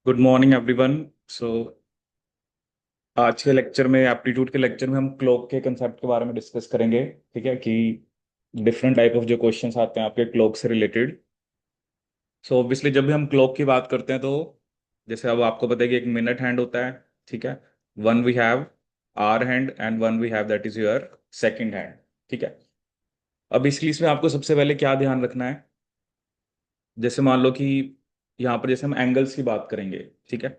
Good morning everyone. सो आज के lecture में एप्टीट्यूड के लेक्चर में हम क्लॉक के कंसेप्ट के बारे में डिस्कस करेंगे। ठीक है कि डिफरेंट टाइप ऑफ जो क्वेश्चंस आते हैं आपके क्लॉक से रिलेटेड। सो ऑब्वियसली जब भी हम क्लॉक की बात करते हैं तो जैसे अब आपको पता है कि एक मिनट हैंड होता है। ठीक है, one we have hour hand and one we have that is your second hand. ठीक है, अब इसलिए इसमें आपको सबसे पहले क्या ध्यान रखना है, जैसे मान लो कि यहाँ पर जैसे हम एंगल्स की बात करेंगे। ठीक है,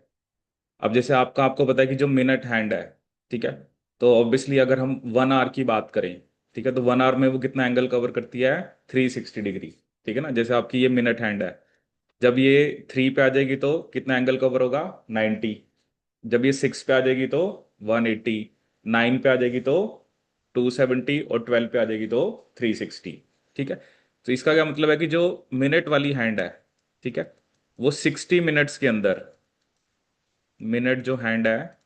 अब जैसे आपको पता है कि जो मिनट हैंड है, ठीक है, तो ऑब्वियसली अगर हम 1 आवर की बात करें, ठीक है, तो 1 आवर में वो कितना एंगल कवर करती है? 360 डिग्री। ठीक है ना, जैसे आपकी ये मिनट हैंड है, जब ये 3 पे आ जाएगी तो कितना एंगल कवर होगा? 90। जब ये 6 पे आ जाएगी तो 180, 9 पे आ जाएगी तो 270 और 12 पे आ जाएगी तो 360। ठीक है, तो इसका क्या मतलब है कि जो मिनट वाली हैंड है, ठीक है, वो 60 मिनट्स के अंदर, मिनट जो हैंड है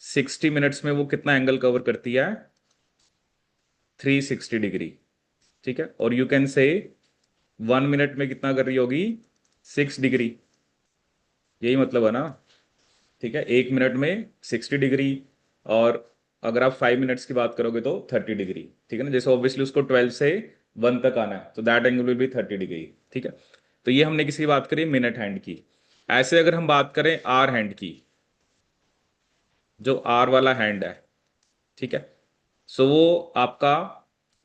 60 मिनट्स में वो कितना एंगल कवर करती है? 360 डिग्री। ठीक है, और यू कैन से 1 मिनट में कितना कर रही होगी? 6 डिग्री। यही मतलब है ना। ठीक है, 1 मिनट में 60 डिग्री, और अगर आप 5 मिनट्स की बात करोगे तो 30 डिग्री। ठीक है ना, जैसे ऑब्वियसली उसको 12 से 1 तक आना है तो that angle will be 30 degree. ठीक है, तो ये हमने किसी बात करी मिनट हैंड की। ऐसे अगर हम बात करें आर हैंड की, जो आर वाला हैंड है, ठीक है, सो वो आपका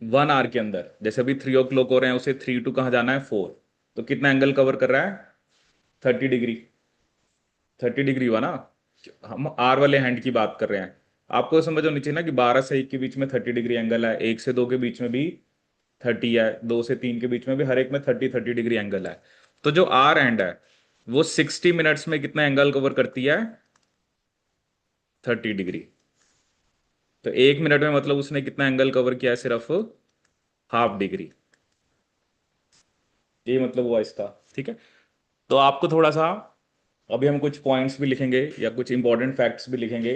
1 आवर के अंदर, जैसे अभी 3 o'clock हो रहे हैं, उसे 3 to कहाँ जाना है? 4। तो कितना एंगल कवर कर रहा है? 30 डिग्री। 30 डिग्री हुआ ना। हम आर वाले हैंड की बात कर रहे हैं। आपको समझ होनी चाहिए ना कि 12 से 1 के बीच में 30 डिग्री एंगल है, 1 से 2 के बीच में भी 30 है, 2 से 3 के बीच में भी, हर एक में 30 डिग्री एंगल है। तो जो आर हैंड है वो 60 मिनट्स में कितना एंगल कवर करती है? 30 डिग्री। तो 1 मिनट में मतलब उसने कितना एंगल कवर किया है? सिर्फ हाफ डिग्री। ये मतलब हुआ इसका। ठीक है, तो आपको थोड़ा सा, अभी हम कुछ पॉइंट्स भी लिखेंगे या कुछ इंपॉर्टेंट फैक्ट्स भी लिखेंगे,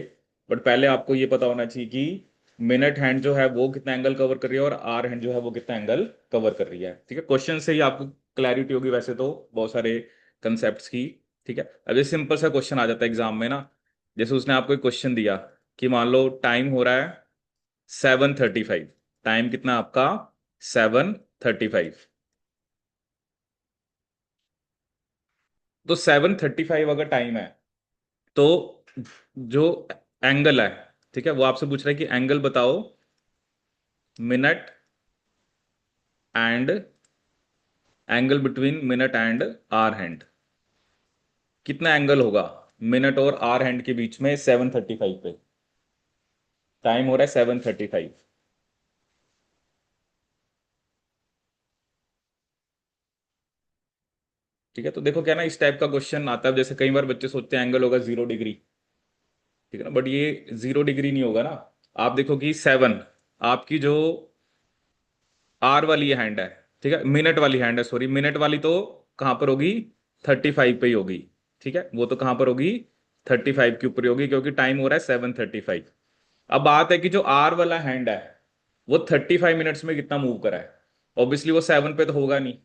बट पहले आपको ये पता होना चाहिए कि मिनट हैंड जो है वो कितना एंगल कवर कर रही है और आर हैंड जो है वो कितना एंगल कवर कर रही है। ठीक है, क्वेश्चन से ही आपको क्लैरिटी होगी वैसे तो बहुत सारे कंसेप्ट की। ठीक है, अब ये सिंपल सा क्वेश्चन आ जाता है एग्जाम में ना। जैसे उसने आपको एक क्वेश्चन दिया कि मान लो टाइम हो रहा है 7:35। टाइम कितना आपका? 7:35। तो 7:35 अगर टाइम है तो जो एंगल है, ठीक है, वो आपसे पूछ रहा है कि एंगल बताओ minute and, angle between minute and hour hand. कितना एंगल होगा मिनट और आर हैंड के बीच में 7:35 पे? टाइम हो रहा है 7:35। ठीक है, तो देखो क्या ना, इस टाइप का क्वेश्चन आता है, जैसे कई बार बच्चे सोचते हैं एंगल होगा 0 डिग्री। ठीक है ना, बट ये 0 डिग्री नहीं होगा ना। आप देखो कि 7, आपकी जो आर वाली हैंड है, ठीक है, मिनट वाली हैंड है, सॉरी, मिनट वाली तो कहां पर होगी? 35 पे ही होगी। ठीक है, वो तो कहां पर होगी? 35 के ऊपर ही होगी, क्योंकि टाइम हो रहा है 7:35। अब बात है कि जो आर वाला हैंड है वो 35 मिनट्स में कितना मूव करा है। ऑब्वियसली वो 7 पे तो होगा नहीं।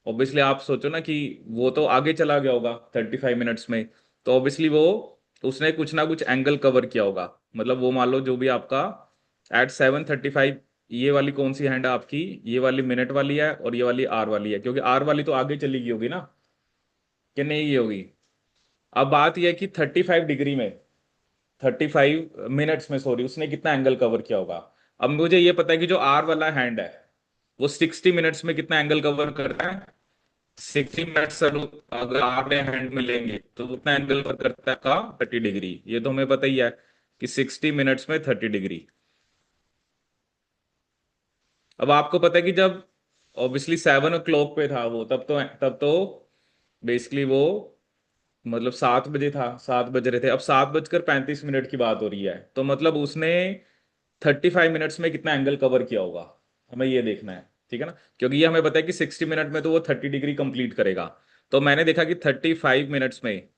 ऑब्वियसली आप सोचो ना कि वो तो आगे चला गया होगा 35 मिनट्स में, तो ऑब्वियसली वो उसने कुछ ना कुछ एंगल कवर किया होगा। मतलब वो मान लो जो भी आपका एट 7:35, ये वाली कौन सी हैंड है आपकी? ये वाली मिनट वाली है और ये वाली आर वाली है, क्योंकि आर वाली तो आगे चली गई होगी ना, कि नहीं गई होगी। अब बात यह है कि 35 डिग्री में, 35 मिनट्स में सॉरी, उसने कितना एंगल कवर किया होगा। अब मुझे ये पता है कि जो आर वाला हैंड है वो 60 मिनट्स में कितना एंगल कवर करता है? 60 मिनट्स अगर आपने हैंड में लेंगे तो उतना एंगल कवर करता है का 30 डिग्री। ये तो हमें पता ही है कि 60 मिनट्स में 30 डिग्री। अब आपको पता है कि जब ऑब्वियसली 7 o'clock पे था वो, तब तो बेसिकली वो मतलब 7 बजे था, 7 बज रहे थे। अब 7:35 की बात हो रही है, तो मतलब उसने 35 मिनट्स में कितना एंगल कवर किया होगा, हमें ये देखना है। ठीक है ना, क्योंकि ये हमें पता है कि 60 मिनट में तो वो 30 डिग्री कंप्लीट करेगा। तो मैंने देखा कि 35 मिनट्स में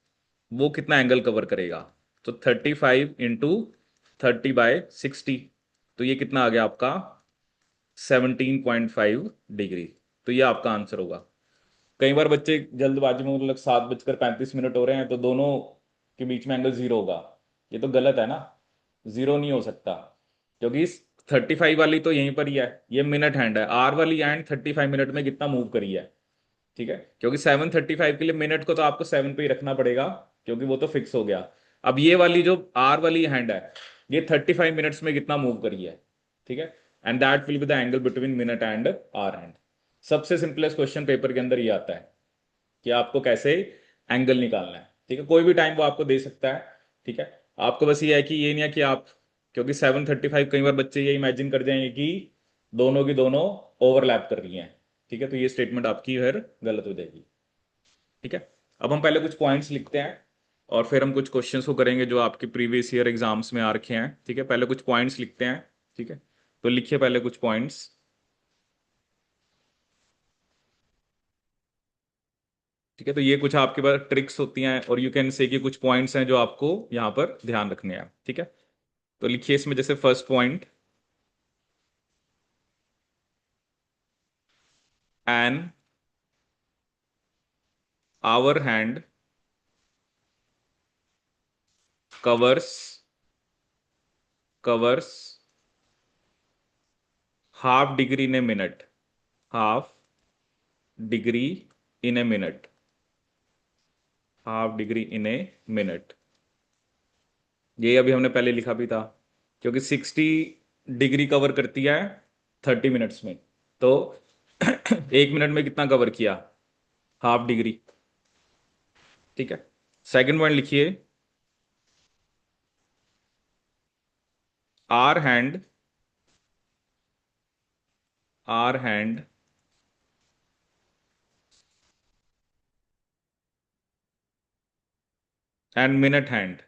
वो कितना एंगल कवर करेगा। तो 35 × 30/60, तो ये कितना आ गया आपका? 17.5 डिग्री। तो ये आपका आंसर होगा। कई बार बच्चे जल्दबाजी में, मतलब 7:35 हो रहे हैं तो दोनों के बीच में एंगल 0 होगा। ये तो गलत है ना, 0 नहीं हो सकता, क्योंकि 35 वाली तो यहीं पर ही है, ये मिनट हैंड है, आर वाली एंड 35 मिनट में कितना मूव करी है। ठीक है, क्योंकि 7:35 के लिए मिनट को तो आपको 7 पे ही रखना पड़ेगा, क्योंकि वो तो फिक्स हो गया। अब ये वाली जो आर वाली हैंड है, ये 35 मिनट्स में कितना मूव करी है। ठीक है, and that will be the angle between minute and hour hand. सबसे सिंपलेस्ट क्वेश्चन पेपर के अंदर ये आता है कि आपको कैसे एंगल निकालना है। ठीक है, कोई भी टाइम वो आपको दे सकता है। ठीक है, आपको बस ये है कि ये नहीं है कि आप, क्योंकि 7:35 कई बार बच्चे ये इमेजिन कर जाएंगे कि दोनों की दोनों ओवरलैप कर रही हैं। ठीक है, तो ये स्टेटमेंट आपकी फिर गलत हो जाएगी। ठीक है, अब हम पहले कुछ पॉइंट्स लिखते हैं और फिर हम कुछ क्वेश्चंस को करेंगे जो आपके प्रीवियस ईयर एग्जाम्स में आ रखे हैं। ठीक है, पहले कुछ पॉइंट्स लिखते हैं। ठीक है, तो लिखिए पहले कुछ पॉइंट्स। ठीक है, तो ये कुछ आपके पास ट्रिक्स होती हैं, और यू कैन से कि कुछ पॉइंट्स हैं जो आपको यहाँ पर ध्यान रखने हैं। ठीक है, तो लिखिए इसमें जैसे first point, an hour hand covers covers half degree in a minute, half degree in a minute, half degree in a minute. ये अभी हमने पहले लिखा भी था, क्योंकि 60 डिग्री कवर करती है 30 मिनट्स में। तो 1 मिनट में कितना कवर किया, हाफ डिग्री। ठीक है, सेकंड पॉइंट लिखिए, hour hand, hour hand and minute hand,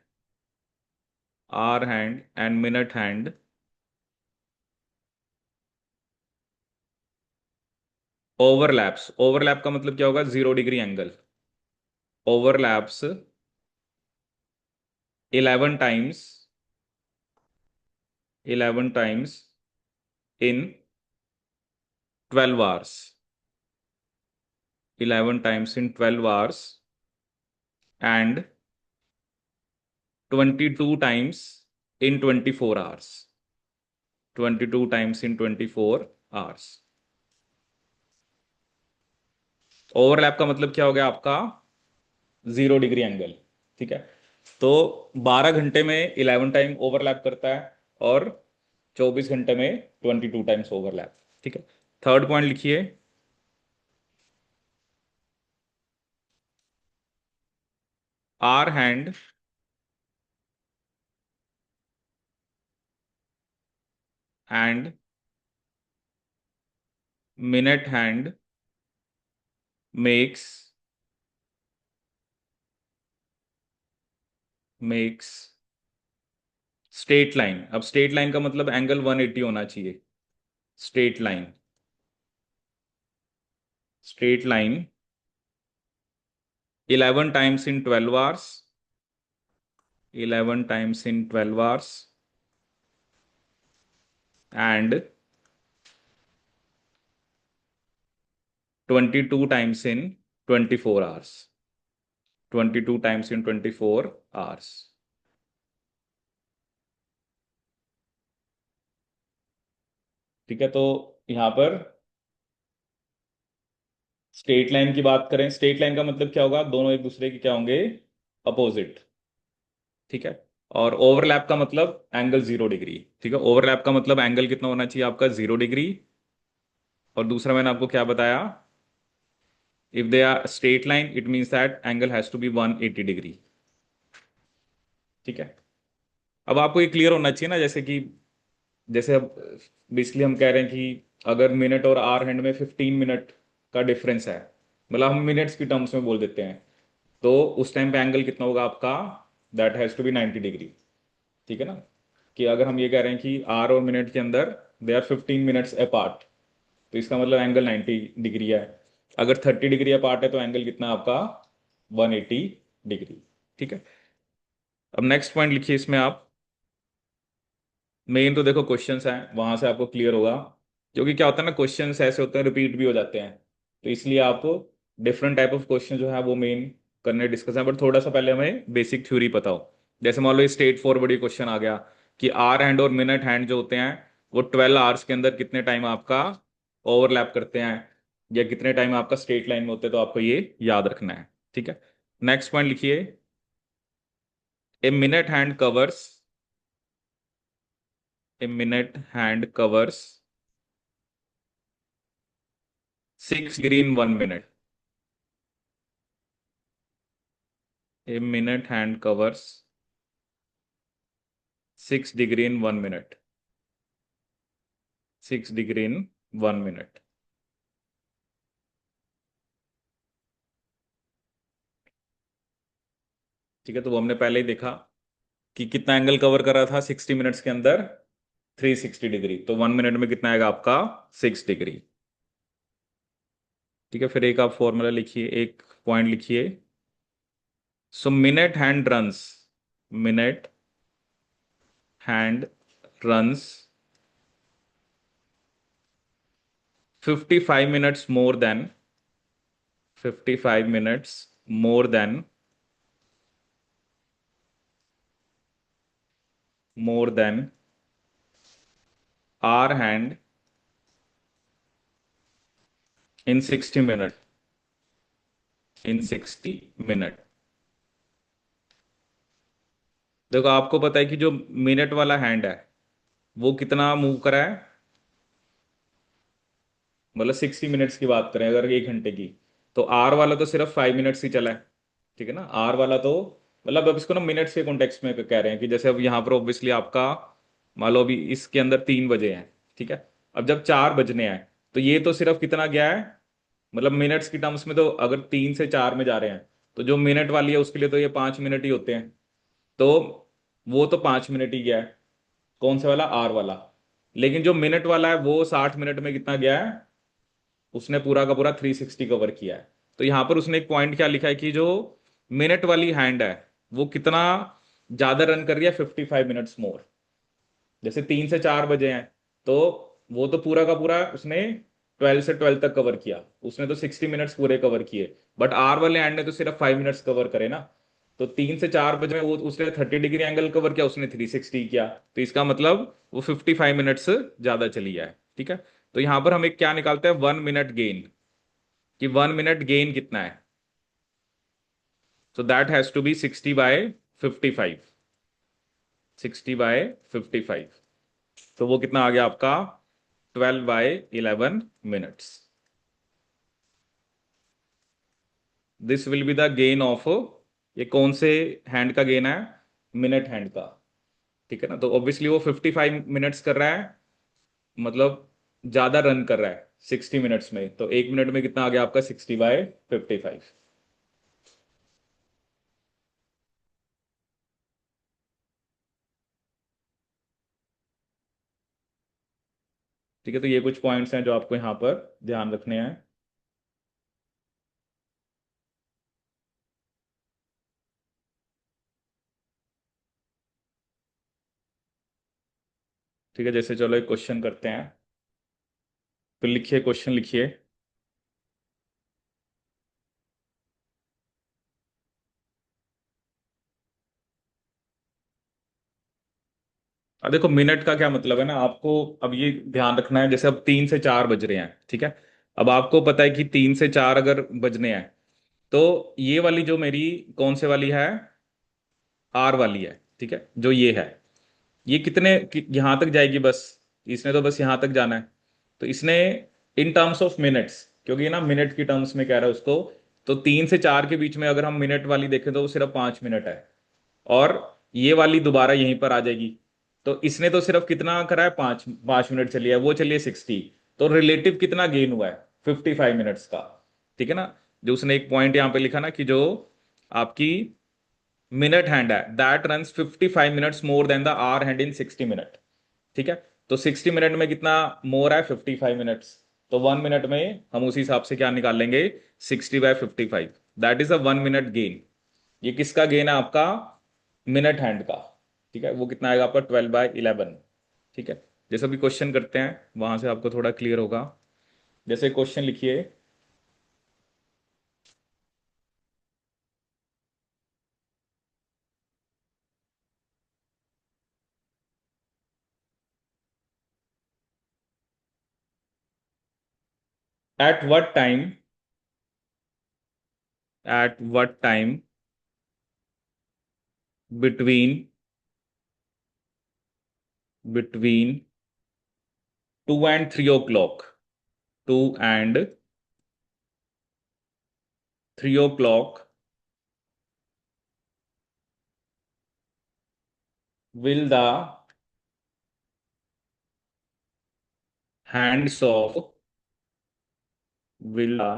hour hand and minute hand overlaps. Overlap का मतलब क्या होगा, 0 degree angle. Overlaps 11 times, 11 times in 12 hours, 11 times in 12 hours and 22 times in 24 hours, 22 times in 24 hours. Overlap का मतलब क्या हो गया आपका, 0 डिग्री एंगल। ठीक है, तो 12 घंटे में 11 टाइम ओवरलैप करता है, और 24 घंटे में 22 टाइम्स ओवरलैप। ठीक है, थर्ड पॉइंट लिखिए, hour hand and minute hand makes makes straight line. अब स्ट्रेट लाइन का मतलब एंगल 180 होना चाहिए। Straight line, straight line 11 times in 12 hours, 11 times in 12 hours and 22 times in 24 hours, 22 times in 24 hours. ठीक है, तो यहां पर स्ट्रेट लाइन की बात करें, स्ट्रेट लाइन का मतलब क्या होगा, दोनों एक दूसरे के क्या होंगे, अपोजिट। ठीक है, और ओवरलैप का मतलब एंगल 0 डिग्री। ठीक है, ओवरलैप का मतलब एंगल कितना होना चाहिए आपका, 0 डिग्री। और दूसरा मैंने आपको क्या बताया, if they are straight line it means that angle has to be 180 degree. ठीक है, अब आपको ये क्लियर होना चाहिए ना, जैसे कि, जैसे अब बेसिकली हम कह रहे हैं कि अगर मिनट और आवर हैंड में 15 मिनट का डिफरेंस है, मतलब हम मिनट्स की टर्म्स में बोल देते हैं, तो उस टाइम पे एंगल कितना होगा आपका, that has to be 90 degree. ठीक है ना, कि अगर हम ये कह रहे हैं कि आर और मिनट के अंदर दे आर 15 मिनट्स अपार्ट, तो इसका मतलब एंगल 90 डिग्री है। अगर 30 डिग्री अपार्ट है तो एंगल कितना है आपका, 180 डिग्री। ठीक है, अब नेक्स्ट पॉइंट लिखिए इसमें आप, मेन तो देखो क्वेश्चंस हैं, वहां से आपको क्लियर होगा, क्योंकि क्या होता है ना, क्वेश्चंस ऐसे होते हैं रिपीट भी हो जाते हैं, तो इसलिए आप डिफरेंट टाइप ऑफ क्वेश्चन जो है वो मेन करने डिस्कस है, बट थोड़ा सा पहले हमें बेसिक थ्योरी पता हो। जैसे मान लो स्ट्रेट फॉरवर्ड ये क्वेश्चन आ गया कि आर हैंड और मिनट हैंड जो होते हैं वो 12 आवर्स के अंदर कितने टाइम आपका ओवरलैप करते हैं, या कितने टाइम आपका स्ट्रेट लाइन में होते हैं, तो आपको ये याद रखना है। ठीक है, नेक्स्ट पॉइंट लिखिए। A minute hand covers, a minute hand covers 6 degree in 1 minute. A minute hand covers 6 degree in 1 minute. 6 degree in 1 minute. ठीक है, तो वो हमने पहले ही देखा कि कितना एंगल कवर कर रहा था 60 मिनट्स के अंदर, 360 डिग्री। तो 1 मिनट में कितना आएगा आपका 6 डिग्री। ठीक है, फिर एक आप फॉर्मूला लिखिए, एक पॉइंट लिखिए। So minute hand runs, minute hand runs 55 minutes more than, 55 minutes more than, more than our hand in 60 minute, in 60 minute. देखो आपको पता है कि जो मिनट वाला हैंड है वो कितना मूव करा है, मतलब 60 मिनट्स की बात करें अगर 1 घंटे की, तो आर वाला तो सिर्फ 5 मिनट्स ही चला है। ठीक है ना, आर वाला तो मतलब अब इसको ना मिनट्स के कॉन्टेक्स्ट में कह रहे हैं कि जैसे अब यहाँ पर ऑब्वियसली आपका मान लो अभी इसके अंदर 3 बजे हैं। ठीक है, अब जब 4 बजने हैं तो ये तो सिर्फ कितना गया है, मतलब मिनट्स की टर्म्स में तो अगर 3 से 4 में जा रहे हैं तो जो मिनट वाली है उसके लिए तो ये 5 मिनट ही होते हैं। तो वो तो 5 मिनट ही गया है, कौन से वाला, आर वाला। लेकिन जो मिनट वाला है वो 60 मिनट में कितना गया है, उसने पूरा का पूरा 360 कवर किया है। तो यहां पर उसने एक पॉइंट क्या लिखा है कि जो मिनट वाली हैंड है वो कितना ज्यादा रन कर रही है, 55 मिनट्स मोर। जैसे 3 से 4 बजे हैं तो वो तो पूरा का पूरा उसने 12 से 12 तक कवर किया, उसने तो 60 मिनट्स पूरे कवर किए। बट आर वाले हैंड ने तो सिर्फ 5 मिनट्स कवर करे ना। तो 3 से 4 बजे में वो उसने 30 डिग्री एंगल कवर किया, उसने 360 किया। तो इसका मतलब वो 55 मिनट्स ज्यादा चली है। ठीक है, तो यहां पर हम एक क्या निकालते हैं, 1 मिनट गेन, कि 1 मिनट गेन कितना है। So that has to be 60/55, 60/55। तो वो कितना आ गया आपका, 12/11 minutes. This will be the gain of, ये कौन से हैंड का गेन है, मिनट हैंड का। ठीक है ना, तो ऑब्वियसली वो 55 मिनट्स कर रहा है, मतलब ज्यादा रन कर रहा है 60 मिनट्स में। तो 1 मिनट में कितना आ गया आपका, 60/55। ठीक है, तो ये कुछ पॉइंट्स हैं जो आपको यहाँ पर ध्यान रखने हैं। ठीक है, जैसे चलो एक क्वेश्चन करते हैं, तो लिखिए, क्वेश्चन लिखिए। अब देखो मिनट का क्या मतलब है ना आपको, अब ये ध्यान रखना है, जैसे अब 3 से 4 बज रहे हैं। ठीक है, अब आपको पता है कि 3 से 4 अगर बजने हैं तो ये वाली जो मेरी कौन से वाली है, आर वाली है। ठीक है, जो ये है ये यहां तक जाएगी बस, इसने तो बस यहां तक जाना है। तो इसने इन टर्म्स ऑफ मिनट्स, क्योंकि ना मिनट की टर्म्स में कह रहा है उसको, तो 3 से 4 के बीच में अगर हम मिनट वाली देखें तो वो सिर्फ 5 मिनट है। और ये वाली दोबारा यहीं पर आ जाएगी। तो इसने तो सिर्फ कितना करा है, 5 5 मिनट चली है, वो चलिए 60। तो रिलेटिव कितना गेन हुआ है, 55 मिनट्स का। ठीक है ना, जो उसने एक पॉइंट यहां पे लिखा ना कि जो आपकी मिनट हैंड है that run 55 minutes more than the hour hand in 60 minute. ठीक है, तो 60 मिनट में कितना मोर है, 55 मिनट्स। तो 1 मिनट में हम उसी हिसाब से क्या निकाल लेंगे, 60/55। That is a 1 minute gain. ये किसका गेन है आपका, मिनट हैंड का। ठीक है, वो कितना आएगा आपका, 12/11। ठीक है, जैसे अभी क्वेश्चन करते हैं वहां से आपको थोड़ा क्लियर होगा। जैसे क्वेश्चन लिखिए, at what time, at what time between, between 2 and 3 o'clock, 2 and 3 o'clock will the hands of, will the,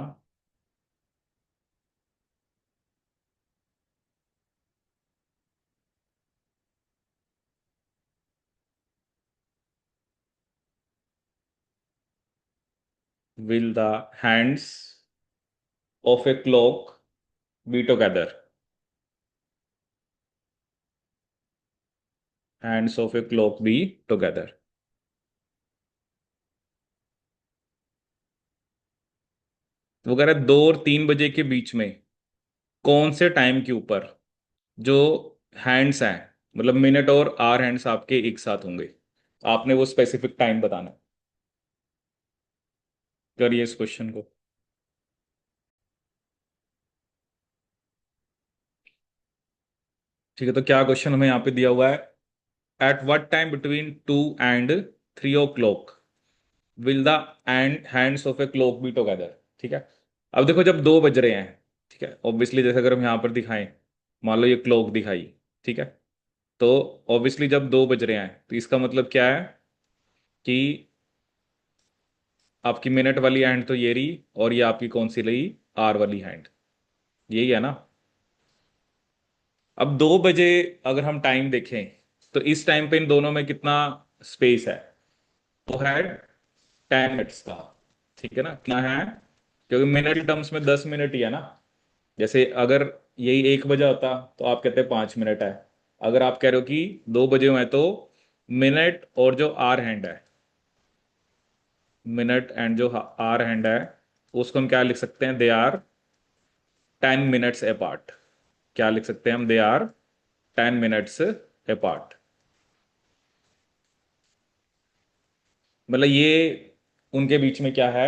will the hands of a clock be together, hands of a clock be together. वो कह रहा है 2 और 3 बजे के बीच में कौन से टाइम के ऊपर जो हैंड्स हैं, मतलब मिनट और आवर हैंड्स आपके एक साथ होंगे, आपने वो स्पेसिफिक टाइम बताना है। करिए इस क्वेश्चन को। ठीक है, तो क्या क्वेश्चन हमें यहाँ पे दिया हुआ है? At what time between 2 and 3 o'clock will the end hands of a clock be together. ठीक है, अब देखो जब 2 बज रहे हैं, ठीक है, ऑब्वियसली जैसे अगर हम यहाँ पर दिखाएं, मान लो ये क्लॉक दिखाई, ठीक है, तो ऑब्वियसली जब 2 बज रहे हैं तो इसका मतलब क्या है कि आपकी मिनट वाली हैंड तो ये रही, और ये आपकी कौन सी रही, आर वाली हैंड, यही है ना। अब 2 बजे अगर हम टाइम देखें तो इस टाइम पे इन दोनों में कितना स्पेस है? वो है 10 मिनट्स का। ठीक है ना, कितना है? क्योंकि मिनट टर्म्स में 10 मिनट ही है ना। जैसे अगर यही 1 बजा होता तो आप कहते 5 मिनट है। अगर आप कह रहे हो कि 2 बजे हुए हैं, तो मिनट और जो आर हैंड है, मिनट एंड जो आर हैंड है, उसको हम क्या लिख सकते हैं? They are 10 minutes apart. क्या लिख सकते हैं हम? They are 10 minutes apart. मतलब ये उनके बीच में क्या है?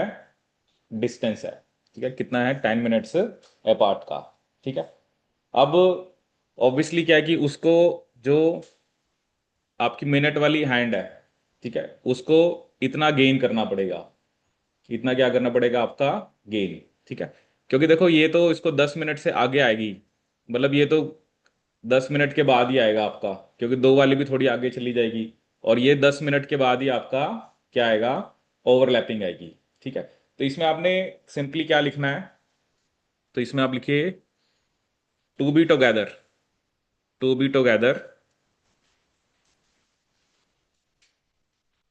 डिस्टेंस है। ठीक है, कितना है? 10 मिनट्स अपार्ट का। ठीक है, अब ऑब्वियसली क्या है कि उसको, जो आपकी मिनट वाली हैंड है, ठीक है, उसको इतना गेन करना पड़ेगा। इतना क्या करना पड़ेगा आपका? गेन। ठीक है, क्योंकि देखो ये तो इसको 10 मिनट से आगे आएगी, मतलब ये तो 10 मिनट के बाद ही आएगा आपका, क्योंकि दो वाली भी थोड़ी आगे चली जाएगी, और ये 10 मिनट के बाद ही आपका क्या आएगा? ओवरलैपिंग आएगी। ठीक है, तो इसमें आपने सिंपली क्या लिखना है? तो इसमें आप लिखिए to be together, to be together,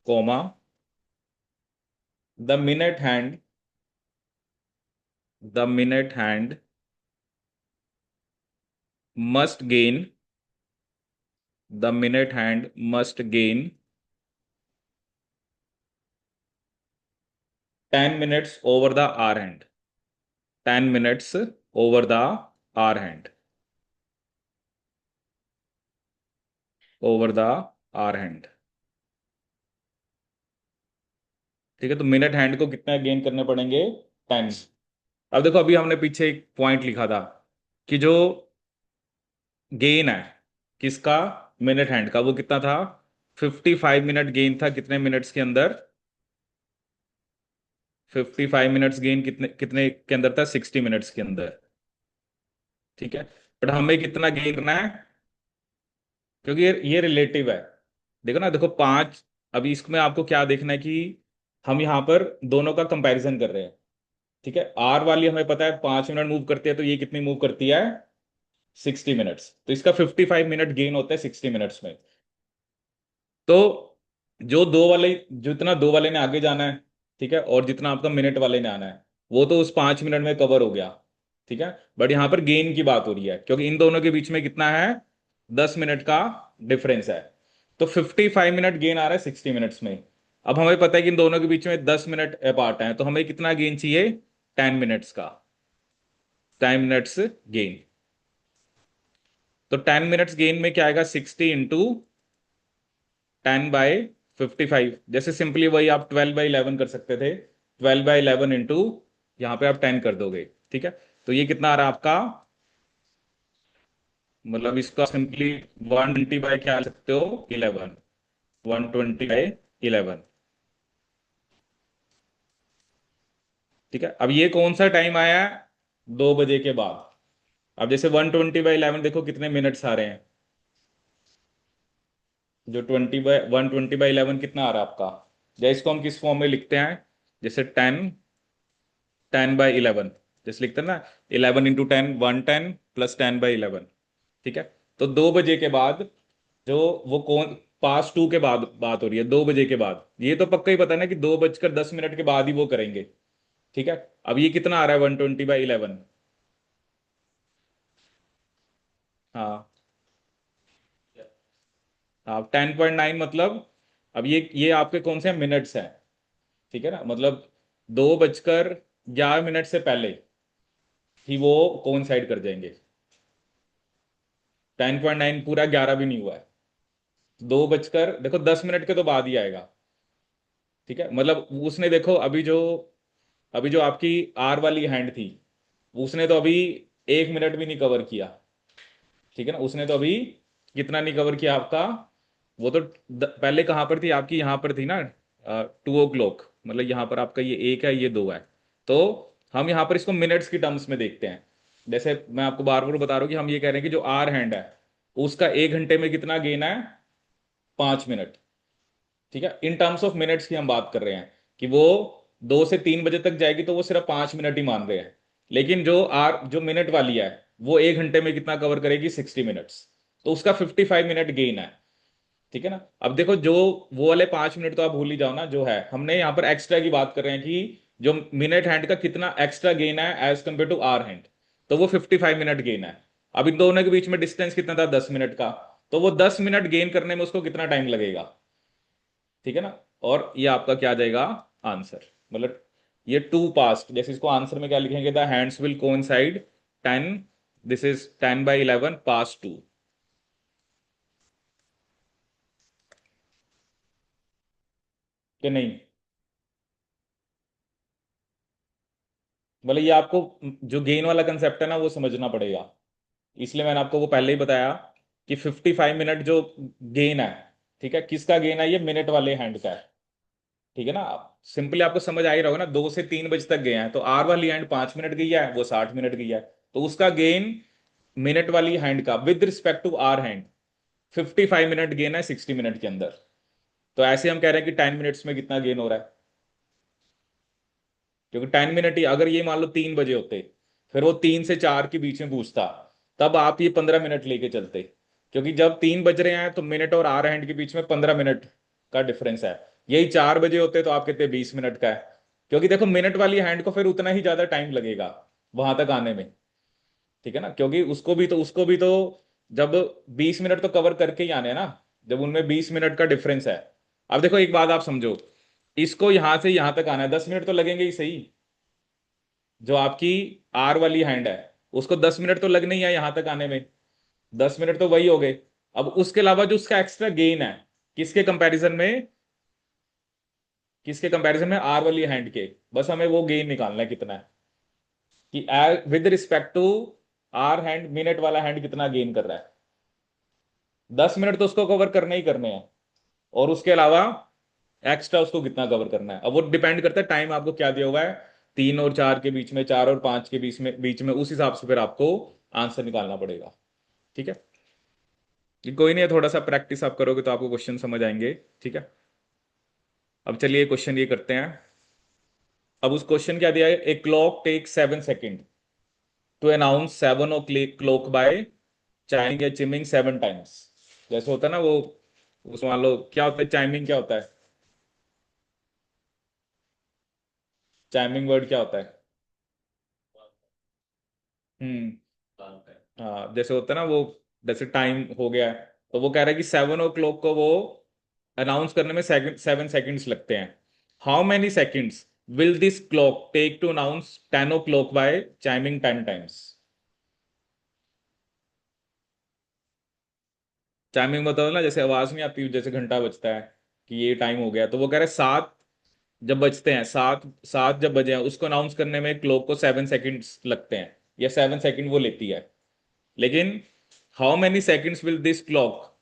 comma, the minute hand, the minute hand must gain, the minute hand must gain 10 minutes over the hour hand, 10 minutes over the hour hand, over the hour hand. ठीक है, तो minute hand को कितना gain करने पड़ेंगे? 10। अब देखो अभी हमने पीछे एक पॉइंट लिखा था कि जो गेन है किसका? मिनट हैंड का, वो कितना था? 55 मिनट गेन था कितने मिनट्स के अंदर? 55 मिनट्स गेन कितने कितने के अंदर था? 60 मिनट्स के अंदर। ठीक है, बट हमें कितना गेन करना है? क्योंकि ये रिलेटिव है। देखो ना, देखो 5, अभी इसमें आपको क्या देखना है कि हम यहाँ पर दोनों का कंपैरिजन कर रहे हैं। ठीक है, आर वाली हमें पता है 5 मिनट मूव करती है, तो ये कितनी मूव करती है? 60 मिनट्स। तो इसका 55 मिनट गेन होता है 60 मिनट्स में। तो जो दो वाले, जितना दो वाले ने आगे जाना है, ठीक है, और जितना आपका मिनट वाले ने आना है, वो तो उस 5 मिनट में कवर हो गया। ठीक है, बट यहाँ पर गेन की बात हो रही है, क्योंकि इन दोनों के बीच में कितना है? 10 मिनट का डिफरेंस है। तो 55 मिनट गेन आ रहा है 60 मिनट्स में। अब हमें पता है कि इन दोनों के बीच में 10 मिनट अपार्ट है, तो हमें कितना गेन चाहिए? 10 मिनट्स का, 10 मिनट्स गेन। तो 10 मिनट्स गेन में क्या आएगा? 60 × 10/55। जैसे सिंपली वही आप 12/11 कर सकते थे, 12/11 इंटू, यहाँ पे आप 10 कर दोगे। ठीक है, तो ये कितना आ रहा है आपका, मतलब इसका सिंपली 120 बाय क्या लिख सकते हो, 11, 120/11। ठीक है, अब ये कौन सा टाइम आया है, 2 बजे के बाद। अब जैसे 120/11 देखो कितने मिनट्स आ रहे हैं, जो 120/11 कितना आ रहा है आपका, या इसको हम किस फॉर्म में लिखते हैं, जैसे 10 10/11, जैसे लिखते हैं ना, 11 × 10 110 प्लस 10/11। ठीक है, तो 2 बजे के बाद, जो वो कौन, पास टू के बाद बात हो रही है, 2 बजे के बाद, ये तो पक्का ही पता है ना कि 2:10 के बाद ही वो करेंगे। ठीक है, अब ये कितना आ रहा है 120/11। हाँ, हाँ 10.9 मतलब, अब ये आपके कौन से मिनट्स हैं। ठीक है ना, मतलब 2:11 से पहले ही वो कोइंसाइड कर जाएंगे। 10.9 पूरा 11 भी नहीं हुआ है, 10 मिनट के तो बाद ही आएगा। ठीक है, मतलब उसने देखो अभी जो आपकी आर वाली हैंड थी, उसने तो अभी 1 मिनट भी नहीं कवर किया। ठीक है ना, उसने तो अभी कितना नहीं कवर किया आपका, वो तो पहले कहाँ पर थी आपकी, यहाँ पर थी ना, 2 o'clock, मतलब यहाँ पर आपका ये एक है, ये दो है। तो हम यहाँ पर इसको मिनट्स की टर्म्स में देखते हैं। जैसे मैं आपको बार बार बता रहा हूँ कि हम ये कह रहे हैं कि जो आर हैंड है, उसका 1 घंटे में कितना गेन है, 5 मिनट। ठीक है, इन टर्म्स ऑफ मिनट्स की हम बात कर रहे हैं, कि वो 2 से 3 बजे तक जाएगी तो वो सिर्फ 5 मिनट ही मान रहे हैं। लेकिन जो मिनट वाली है, वो 1 घंटे में कितना कवर करेगी, 60 मिनट्स। तो उसका 55 मिनट गेन है। ठीक है ना, अब देखो जो वो वाले 5 मिनट तो आप भूल ही जाओ ना, जो है हमने यहाँ पर एक्स्ट्रा की बात कर रहे हैं कि जो मिनट हैंड का कितना एक्स्ट्रा गेन है as compare to hour hand, तो वो 55 मिनट गेन है। अब इन दोनों के बीच में डिस्टेंस कितना था, 10 मिनट का। तो वो 10 मिनट गेन करने में उसको कितना टाइम लगेगा। ठीक है ना, और ये आपका क्या आ जाएगा, आंसर। मतलब ये टू पास्ट, जैसे इसको आंसर में क्या लिखेंगे, the hands will coincide 10, this is 10/11 past two. कि नहीं, मतलब ये आपको जो गेन वाला कंसेप्ट है ना, वो समझना पड़ेगा। इसलिए मैंने आपको वो पहले ही बताया कि 55 मिनट जो गेन है, ठीक है, किसका गेन है, ये मिनट वाले हैंड का है। ठीक है ना, सिंपली आपको समझ आ ही रहा होगा ना, 2 से 3 बजे तक गए हैं, तो आर वाली हैंड 5 मिनट गई है, वो 60 मिनट गई है। तो उसका गेन मिनट वाली हैंड का with respect to hour hand 55 minute gain है 60 मिनट के अंदर। तो ऐसे हम कह रहे हैं कि 10 मिनट्स में कितना गेन हो रहा है, क्योंकि 10 मिनट ही, अगर ये मान लो 3 बजे होते, फिर वो 3 से 4 के बीच में पूछता, तब आप ये 15 मिनट लेके चलते। क्योंकि जब 3 बज रहे हैं तो मिनट और आर हैंड के बीच में 15 मिनट का डिफरेंस है। यही 4 बजे होते तो आप कहते 20 मिनट का है। क्योंकि देखो मिनट वाली हैंड को फिर उतना ही ज्यादा टाइम लगेगा वहां तक आने में। ठीक है ना, क्योंकि उसको भी तो जब 20 मिनट तो कवर करके ही आने हैं ना, जब उनमें 20 मिनट का डिफरेंस है। अब देखो एक बात आप समझो, इसको यहां से यहां तक आना है, 10 मिनट तो लगेंगे ही सही। जो आपकी आर वाली हैंड है, उसको 10 मिनट तो लगने ही है यहां तक आने में, 10 मिनट तो वही हो गए। अब उसके अलावा जो उसका एक्स्ट्रा गेन है, किसके कंपैरिजन में, किसके कंपैरिजन में, आर वाली हैंड के। बस हमें वो गेन निकालना है कितना है, कि with respect to hour hand minute वाला हैंड कितना गेन कर रहा है। 10 मिनट तो उसको कवर करने ही करने हैं, और उसके अलावा एक्स्ट्रा उसको कितना कवर करना है। अब वो डिपेंड करता है टाइम आपको क्या दिया हुआ है, 3 और 4 के बीच में, 4 और 5 के बीच में उस हिसाब से फिर आपको आंसर निकालना पड़ेगा। ठीक है, कि कोई नहीं है, थोड़ा सा प्रैक्टिस आप करोगे तो आपको क्वेश्चन समझ आएंगे। ठीक है, अब चलिए क्वेश्चन ये करते हैं। अब उस क्वेश्चन क्या दिया है, a clock take 7 second to announce 7 o'clock by chiming या चिमिंग 7 टाइम्स। जैसे होता है ना वो, उस मान लो क्या होता है, चाइमिंग क्या होता है, चाइमिंग वर्ड क्या होता है। हम्म, हाँ जैसे होता है ना वो, जैसे टाइम हो गया है, तो वो कह रहा है कि 7 o'clock को वो अनाउंस करने में 7 सेकेंड्स लगते हैं। How many seconds will this clock take to announce 10 o'clock by chiming 10 times. Timing बताओ ना, जैसे आवाज नहीं आती, जैसे घंटा बजता है कि ये टाइम हो गया, तो वो कह रहे हैं 7 जब बजते हैं सात, सात जब बजे हैं उसको अनाउंस करने में क्लॉक को 7 सेकेंड्स लगते हैं, या 7 सेकेंड वो लेती है। लेकिन how many seconds will this clock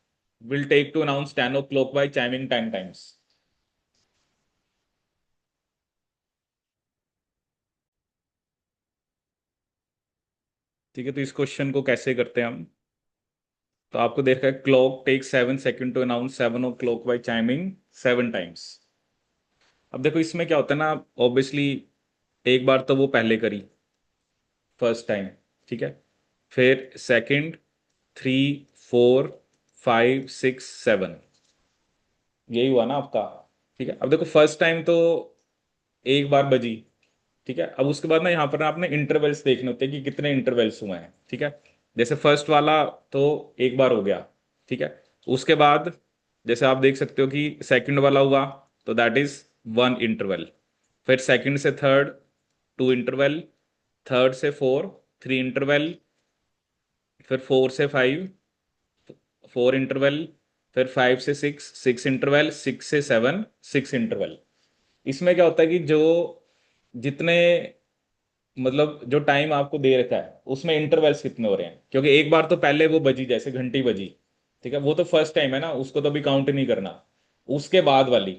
will take to announce 10 o'clock by chiming 10 times? ठीक है, तो इस क्वेश्चन को कैसे करते हैं हम? तो आपको देखा है clock take 7 second to announce 7 o'clock by chiming 7 times. अब देखो इसमें क्या होता है ना, ऑब्वियसली एक बार तो वो पहले करी, फर्स्ट टाइम, ठीक है। फिर सेकंड, 3, 4, 5, 6, 7, यही हुआ ना आपका। ठीक है, अब देखो फर्स्ट टाइम तो एक बार बजी, ठीक है। अब उसके बाद ना यहाँ पर ना आपने इंटरवल्स देखने होते हैं कि कितने इंटरवल्स हुए हैं, ठीक है। जैसे फर्स्ट वाला तो एक बार हो गया, ठीक है। उसके बाद जैसे आप देख सकते हो कि सेकंड वाला हुआ, तो दैट इज 1 इंटरवल। फिर सेकंड से थर्ड 2 इंटरवल, थर्ड से फोर 3 इंटरवल, फिर 4 से 5 4 इंटरवल, फिर 5 से 6 6 इंटरवल, 6 से 7 6 इंटरवल। इसमें क्या होता है कि जो जितने मतलब जो टाइम आपको दे रखा है उसमें इंटरवल्स कितने हो रहे हैं, क्योंकि एक बार तो पहले वो बजी जैसे घंटी बजी, ठीक है, वो तो फर्स्ट टाइम है ना, उसको तो अभी काउंट नहीं करना। उसके बाद वाली,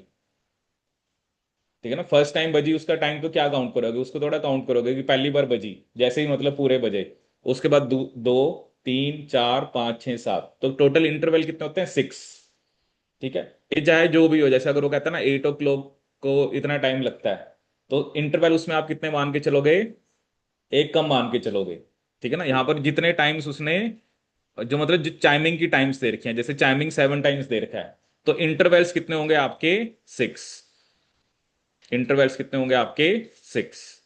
ठीक है ना, फर्स्ट टाइम बजी उसका टाइम तो क्या काउंट करोगे, उसको थोड़ा काउंट करोगे कि पहली बार बजी जैसे ही मतलब पूरे बजे। उसके बाद 2 3 4 5 6 7, तो टोटल इंटरवल कितने होते हैं 6, ठीक है। ये चाहे जो भी हो, जैसे अगर वो कहता है ना 8 o'clock को इतना टाइम लगता है, तो इंटरवल उसमें आप कितने मान के चलोगे, एक कम मान के चलोगे, ठीक है ना। यहाँ पर जितने टाइम्स उसने जो मतलब जो चाइमिंग की टाइम्स दे रखे हैं, जैसे चाइमिंग 7 टाइम्स दे रखा है, तो इंटरवल्स कितने होंगे आपके 6। इंटरवल्स कितने होंगे आपके 6।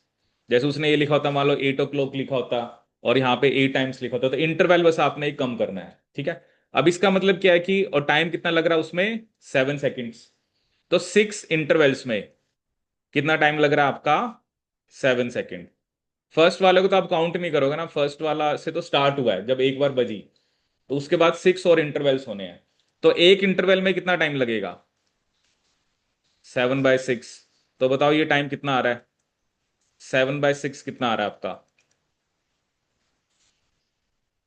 जैसे उसने ये लिखा होता, मान लो 8 o'clock लिखा होता और यहाँ पे 8 टाइम्स लिखा होता, तो इंटरवल बस आपने एक कम करना है, ठीक है। अब इसका मतलब क्या है कि और टाइम कितना लग रहा है उसमें 7 सेकेंड्स, तो 6 इंटरवल्स में कितना टाइम लग रहा है आपका 7 सेकेंड। फर्स्ट वाले को तो आप काउंट नहीं करोगे ना, फर्स्ट वाला से तो स्टार्ट हुआ है जब एक बार बजी, तो उसके बाद 6 और इंटरवल्स होने हैं, तो एक इंटरवल में कितना टाइम लगेगा 7/6। तो बताओ ये टाइम कितना आ रहा है, 7/6 कितना आ रहा है आपका,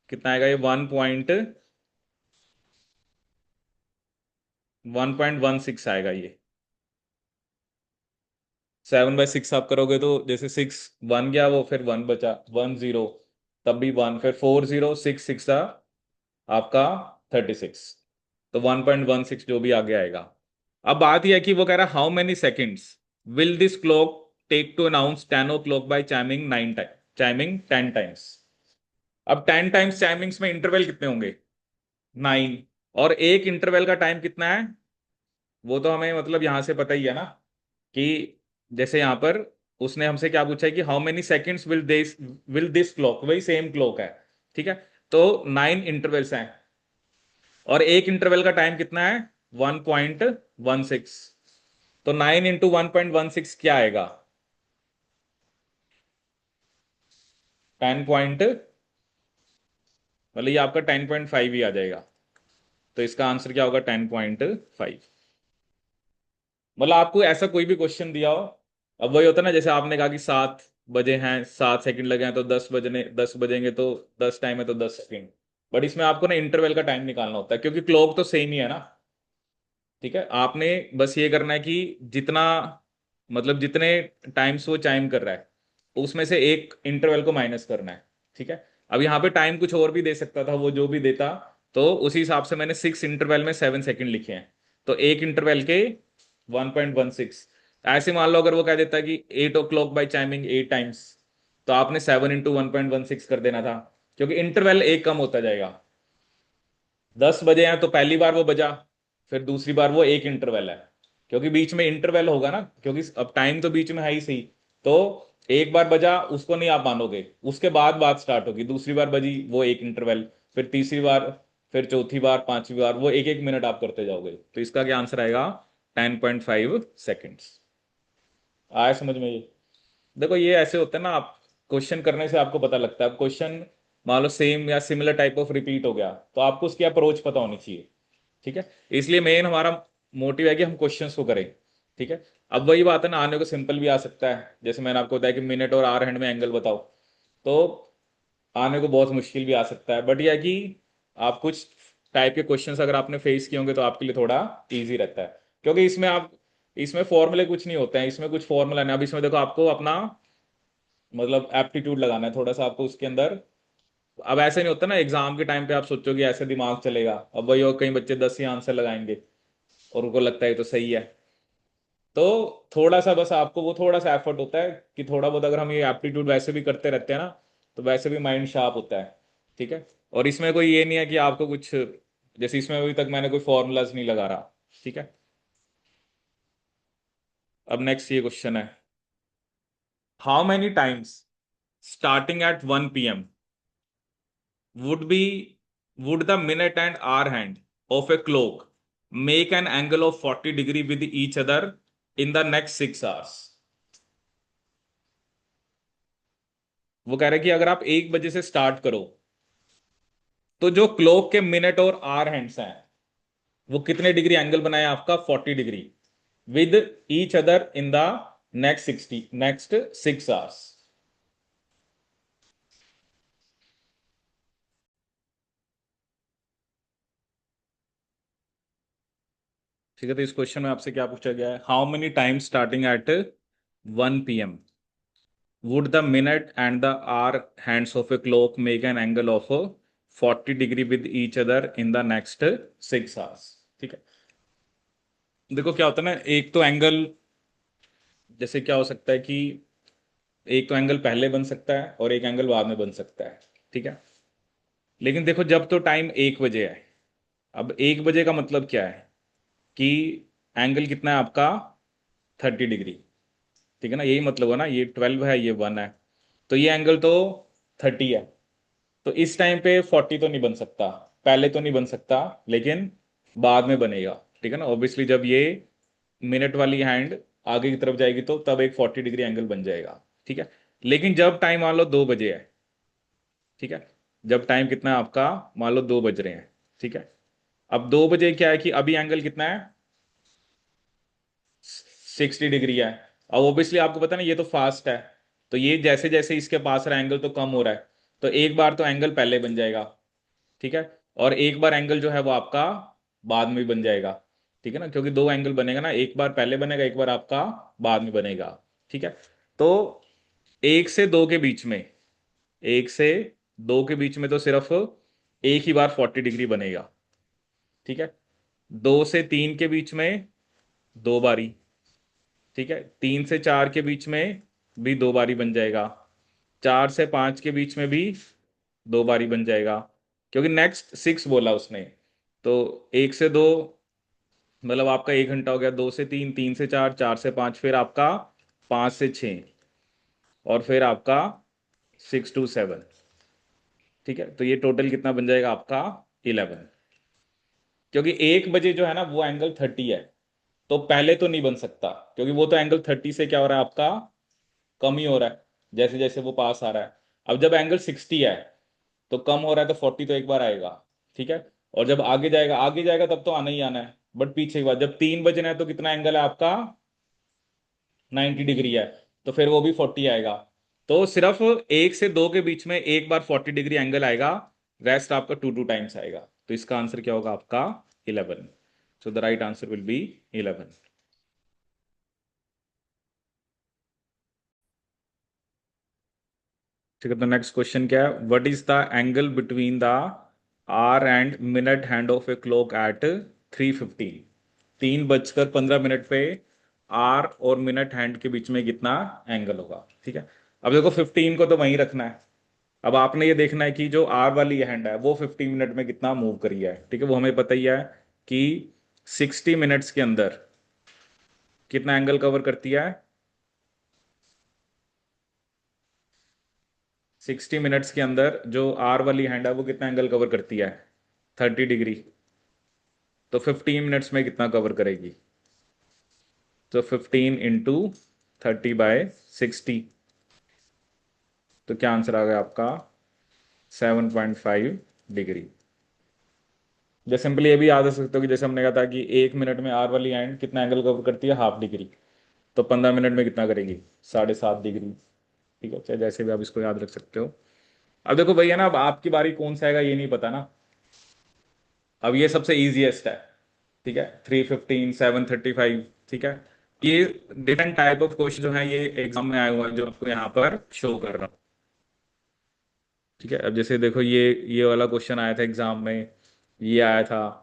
कितना आएगा ये 1.16 आएगा ये। 7/6 आप करोगे तो जैसे 6 1 गया, वो फिर 1 बचा, 1 0, तब भी 1, फिर 4 0 6 6 आपका 36, तो 1.16 जो भी आगे आएगा। अब बात यह है कि वो कह रहा है how many seconds will this clock take to announce 10 o'clock by chiming 9 time, chiming 10 times. अब 10 टाइम्स चाइमिंग्स में इंटरवल कितने होंगे 9, और एक इंटरवल का टाइम कितना है, वो तो हमें मतलब यहां से पता ही है ना, कि जैसे यहां पर उसने हमसे क्या पूछा है कि how many seconds will this clock, वही सेम क्लॉक है, ठीक है। तो 9 इंटरवल्स हैं और एक इंटरवल का टाइम कितना है 1.16, तो 9 × 1.16 क्या आएगा 10 मतलब ये आपका 10.5 ही आ जाएगा। तो इसका आंसर क्या होगा 10.5। मतलब आपको ऐसा कोई भी क्वेश्चन दिया हो, अब वही होता है ना, जैसे आपने कहा कि 7 बजे हैं 7 सेकंड लगे हैं, तो 10 बजने 10 बजेंगे तो 10 टाइम है तो 10 सेकंड। बट इसमें आपको ना इंटरवल का टाइम निकालना होता है, क्योंकि क्लॉक तो सेम ही है ना, ठीक है। आपने बस ये करना है कि जितना मतलब जितने टाइम्स वो चाइम कर रहा है उसमें से एक इंटरवल को माइनस करना है, ठीक है। अब यहाँ पे टाइम कुछ और भी दे सकता था, वो जो भी देता, तो उसी हिसाब से मैंने 6 इंटरवल में 7 सेकंड लिखे हैं, तो एक इंटरवल के 1.16। ऐसे मान लो अगर वो कह देता कि 8 o'clock बाई चाइमिंग 8 टाइम्स, तो आपने 7 × 1.16 कर देना था, क्योंकि इंटरवल एक कम होता जाएगा। 10 बजे हैं तो पहली बार वो बजा, फिर दूसरी बार वो एक इंटरवल है, क्योंकि बीच में इंटरवल होगा ना, क्योंकि अब टाइम तो बीच में है ही सही। तो एक बार बजा उसको नहीं आप मानोगे, उसके बाद बात स्टार्ट होगी, दूसरी बार बजी वो एक इंटरवल, फिर तीसरी बार, फिर चौथी बार, पांचवी बार, वो एक एक मिनट आप करते जाओगे, तो इसका क्या आंसर आएगा 10.5 सेकेंड्स। आया समझ में ये? देखो ये ऐसे होता है ना, आप क्वेश्चन करने से आपको पता लगता है। अब क्वेश्चन मान लो सेम या सिमिलर टाइप ऑफ रिपीट हो गया, तो आपको उसकी अप्रोच पता होनी चाहिए, ठीक है। इसलिए मेन हमारा मोटिव है कि हम क्वेश्चंस को करें, ठीक है। अब वही बात है ना, आने को सिंपल भी आ सकता है, जैसे मैंने आपको बताया कि मिनट और आवर हैंड में एंगल बताओ, तो आने को बहुत मुश्किल भी आ सकता है। बट यह है कि आप कुछ टाइप के क्वेश्चंस अगर आपने फेस किए होंगे तो आपके लिए थोड़ा इजी रहता है, क्योंकि इसमें आप, इसमें फॉर्मूले कुछ नहीं होते हैं, इसमें कुछ फॉर्मूला नहीं। अब इसमें देखो आपको अपना मतलब एप्टीट्यूड लगाना है थोड़ा सा आपको उसके अंदर। अब ऐसे नहीं होता ना एग्जाम के टाइम पे आप सोचोगे ऐसे दिमाग चलेगा, अब वही और कई बच्चे 10 ही आंसर लगाएंगे और उनको लगता है तो सही है। तो थोड़ा सा बस आपको वो थोड़ा सा एफर्ट होता है कि थोड़ा बहुत अगर हम ये एप्टीट्यूड वैसे भी करते रहते हैं ना, तो वैसे भी माइंड शार्प होता है। ठीक है। और इसमें कोई ये नहीं है कि आपको कुछ, जैसे इसमें अभी तक मैंने कोई फॉर्मूलाज नहीं लगा रहा। ठीक है। अब नेक्स्ट ये क्वेश्चन है, how many times starting at 1 p.m. would be would the minute and hour hand of a clock make an angle of 40 degree with each other in the next 6 hours? वो कह रहे हैं कि अगर आप 1 बजे से स्टार्ट करो तो जो क्लॉक के मिनट और आवर हैंड्स हैं वो कितने डिग्री एंगल बनाए आपका, 40 degree with each other in the next 6 hours. ठीक है। तो इस क्वेश्चन में आपसे क्या पूछा गया है, how many times starting at 1 p.m. would the minute and the hour hands of a clock make an angle of 40 degree with each other in the next 6 hours? ठीक है। देखो क्या होता है ना, एक तो एंगल, जैसे क्या हो सकता है कि एक तो एंगल पहले बन सकता है और एक एंगल बाद में बन सकता है। ठीक है। लेकिन देखो जब तो टाइम 1 बजे है, अब 1 बजे का मतलब क्या है कि एंगल कितना है आपका, 30 डिग्री। ठीक है ना, यही मतलब है ना, ये 12 है ये 1 है, तो ये एंगल तो 30 है। तो इस टाइम पे 40 तो नहीं बन सकता, पहले तो नहीं बन सकता, लेकिन बाद में बनेगा। ठीक है ना, ऑब्वियसली जब ये मिनट वाली हैंड आगे की तरफ जाएगी तो तब एक 40 डिग्री एंगल बन जाएगा। ठीक है। लेकिन जब टाइम मान लो 2 बजे है, ठीक है, जब टाइम कितना है आपका, मान लो 2 बज रहे हैं। ठीक है। अब 2 बजे क्या है कि अभी एंगल कितना है, 60 डिग्री है। अब ऑब्वियसली आपको पता है ना ये तो फास्ट है, तो ये जैसे जैसे इसके पास रहा एंगल तो कम हो रहा है, तो एक बार तो एंगल पहले बन जाएगा। ठीक है। और एक बार एंगल जो है वो आपका बाद में भी बन जाएगा। ठीक है ना, क्योंकि दो एंगल बनेगा ना, एक बार पहले बनेगा एक बार आपका बाद में बनेगा। ठीक है। तो 1 से 2 के बीच में, 1 से 2 के बीच में तो सिर्फ एक ही बार 40 डिग्री बनेगा। ठीक है। 2 से 3 के बीच में 2 बारी। ठीक है। 3 से 4 के बीच में भी 2 बारी बन जाएगा। 4 से 5 के बीच में भी 2 बारी बन जाएगा, क्योंकि नेक्स्ट 6 बोला उसने। तो 1 से 2 मतलब आपका 1 घंटा हो गया, 2 से 3, 3 से 4, 4 से 5, फिर आपका 5 से 6, और फिर आपका 6 to 7। ठीक है। तो ये टोटल कितना बन जाएगा आपका, 11। क्योंकि 1 बजे जो है ना वो एंगल 30 है, तो पहले तो नहीं बन सकता, क्योंकि वो तो एंगल 30 से क्या हो रहा है आपका, कम ही हो रहा है जैसे जैसे वो पास आ रहा है। अब जब एंगल 60 है तो कम हो रहा है तो 40 तो एक बार आएगा। ठीक है। और जब आगे जाएगा तब तो आना ही आना है। बट पीछे की बात, जब 3 बजना है तो कितना एंगल है आपका, 90 डिग्री है, तो फिर वो भी 40 आएगा। तो सिर्फ 1 से 2 के बीच में एक बार 40 डिग्री एंगल आएगा, रेस्ट आपका 2 टाइम्स आएगा। तो इसका आंसर क्या होगा आपका, 11। So the right answer will be 11। ठीक है। तो नेक्स्ट क्वेश्चन क्या है, what is the angle between the hour and minute hand of a clock at 3:15? 3:15 पे आर और मिनट हैंड के बीच में कितना एंगल होगा। ठीक है। अब देखो 15 को तो वहीं रखना है। अब आपने ये देखना है कि जो आर वाली हैंड है वो 15 मिनट में कितना मूव करी है। ठीक है, वो हमें पता ही है कि 60 मिनट्स के अंदर कितना एंगल कवर करती है, 60 मिनट्स के अंदर जो आर वाली हैंड है वो कितना एंगल कवर करती है, 30 डिग्री। तो 15 मिनट्स में कितना कवर करेगी, तो 15 × 30/60। तो क्या आंसर आ गया आपका, 7.5 डिग्री। जैसे सिंपली ये भी याद रख सकते हो कि जैसे हमने कहा था कि 1 मिनट में आर वाली एंड कितना एंगल कवर करती है, हाफ डिग्री। तो 15 मिनट में कितना करेगी, 7.5 डिग्री। ठीक है, चाहे जैसे भी आप इसको याद रख सकते हो। अब देखो भैया ना, अब आपकी बारी कौन सा आएगा ये नहीं पता ना। अब ये सबसे इजीएस्ट है, ठीक है, 315, 735। ठीक है, ये डिफरेंट टाइप ऑफ क्वेश्चन जो है ये एग्जाम में आए हुए हैं, जो आपको यहाँ पर शो कर रहा हूँ। ठीक है, अब जैसे देखो ये वाला क्वेश्चन आया था एग्जाम में, ये आया था।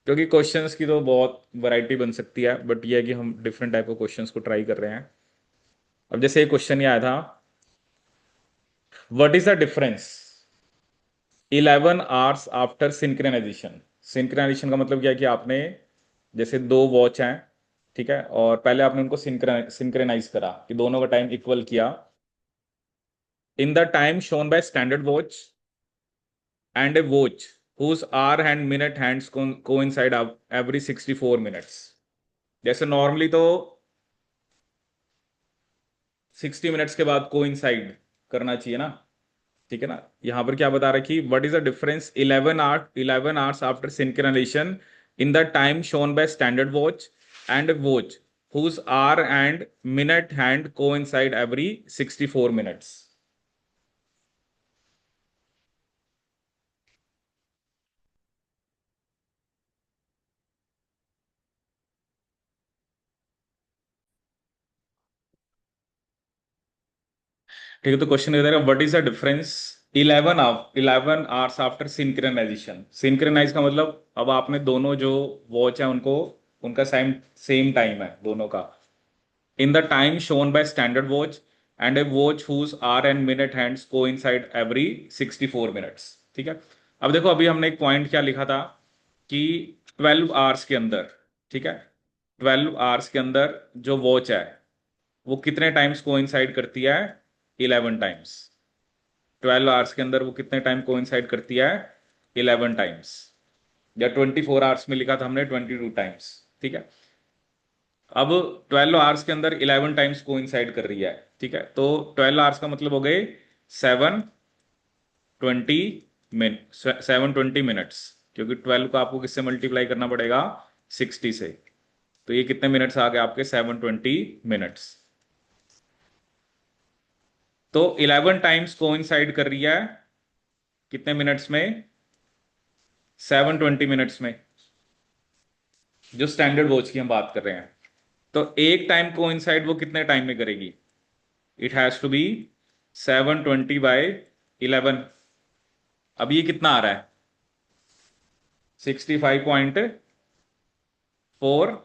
क्योंकि क्वेश्चंस की तो बहुत वैरायटी बन सकती है, बट ये है कि हम डिफरेंट टाइप ऑफ क्वेश्चंस को ट्राई कर रहे हैं। अब जैसे एक क्वेश्चन ये आया था, what is the difference 11 hours after synchronization. Synchronization का मतलब क्या है कि आपने जैसे दो वॉच हैं, ठीक है, और पहले आपने उनको सिंक्रोनाइज करा कि दोनों का टाइम इक्वल किया इन the time shown by standard watch and A watch whose hour and minute hands coincide every 64 minutes। जैसे नॉर्मली तो 60 मिनट्स के बाद कोइंसाइड करना चाहिए ना, ठीक है ना। यहां पर क्या बता रखी, what is the difference 11 hours after synchronization in the time shown by standard watch and watch whose hour and minute hand coincide every 64 minutes। ठीक है, तो क्वेश्चन ये रहेगा, what is the difference 11 hours after synchronization. Synchronize का मतलब अब आपने दोनों जो वॉच है उनको, उनका सेम सेम टाइम है दोनों का, in the time shown by standard watch and a watch whose hour and minute hands coincide every 64 minutes। ठीक है, अब देखो अभी हमने एक पॉइंट क्या लिखा था कि 12 आवर्स के अंदर, ठीक है, 12 आवर्स के अंदर जो वॉच है वो कितने टाइम्स कोइंसाइड करती है, 11 टाइम्स। 12 आवर्स के अंदर वो कितने टाइम कोइंसाइड करती है, 11 टाइम्स। या 24 आवर्स में लिखा था हमने 22 टाइम्स। ठीक है, अब 12 आवर्स के अंदर 11 टाइम्स कोइंसाइड कर रही है। ठीक है, तो 12 आवर्स का मतलब हो गए 720 मिनट, 720 मिनट्स। क्योंकि 12 को आपको किससे मल्टीप्लाई करना पड़ेगा, 60 से। तो ये कितने मिनट्स आ गए आपके, 720 मिनट्स। तो 11 टाइम्स कोइंसाइड कर रही है कितने मिनट्स में, 720 मिनट्स में, जो स्टैंडर्ड वॉच की हम बात कर रहे हैं। तो एक टाइम कोइंसाइड वो कितने टाइम में करेगी, इट हैज टू बी 720/11। अब ये कितना आ रहा है, 65.4,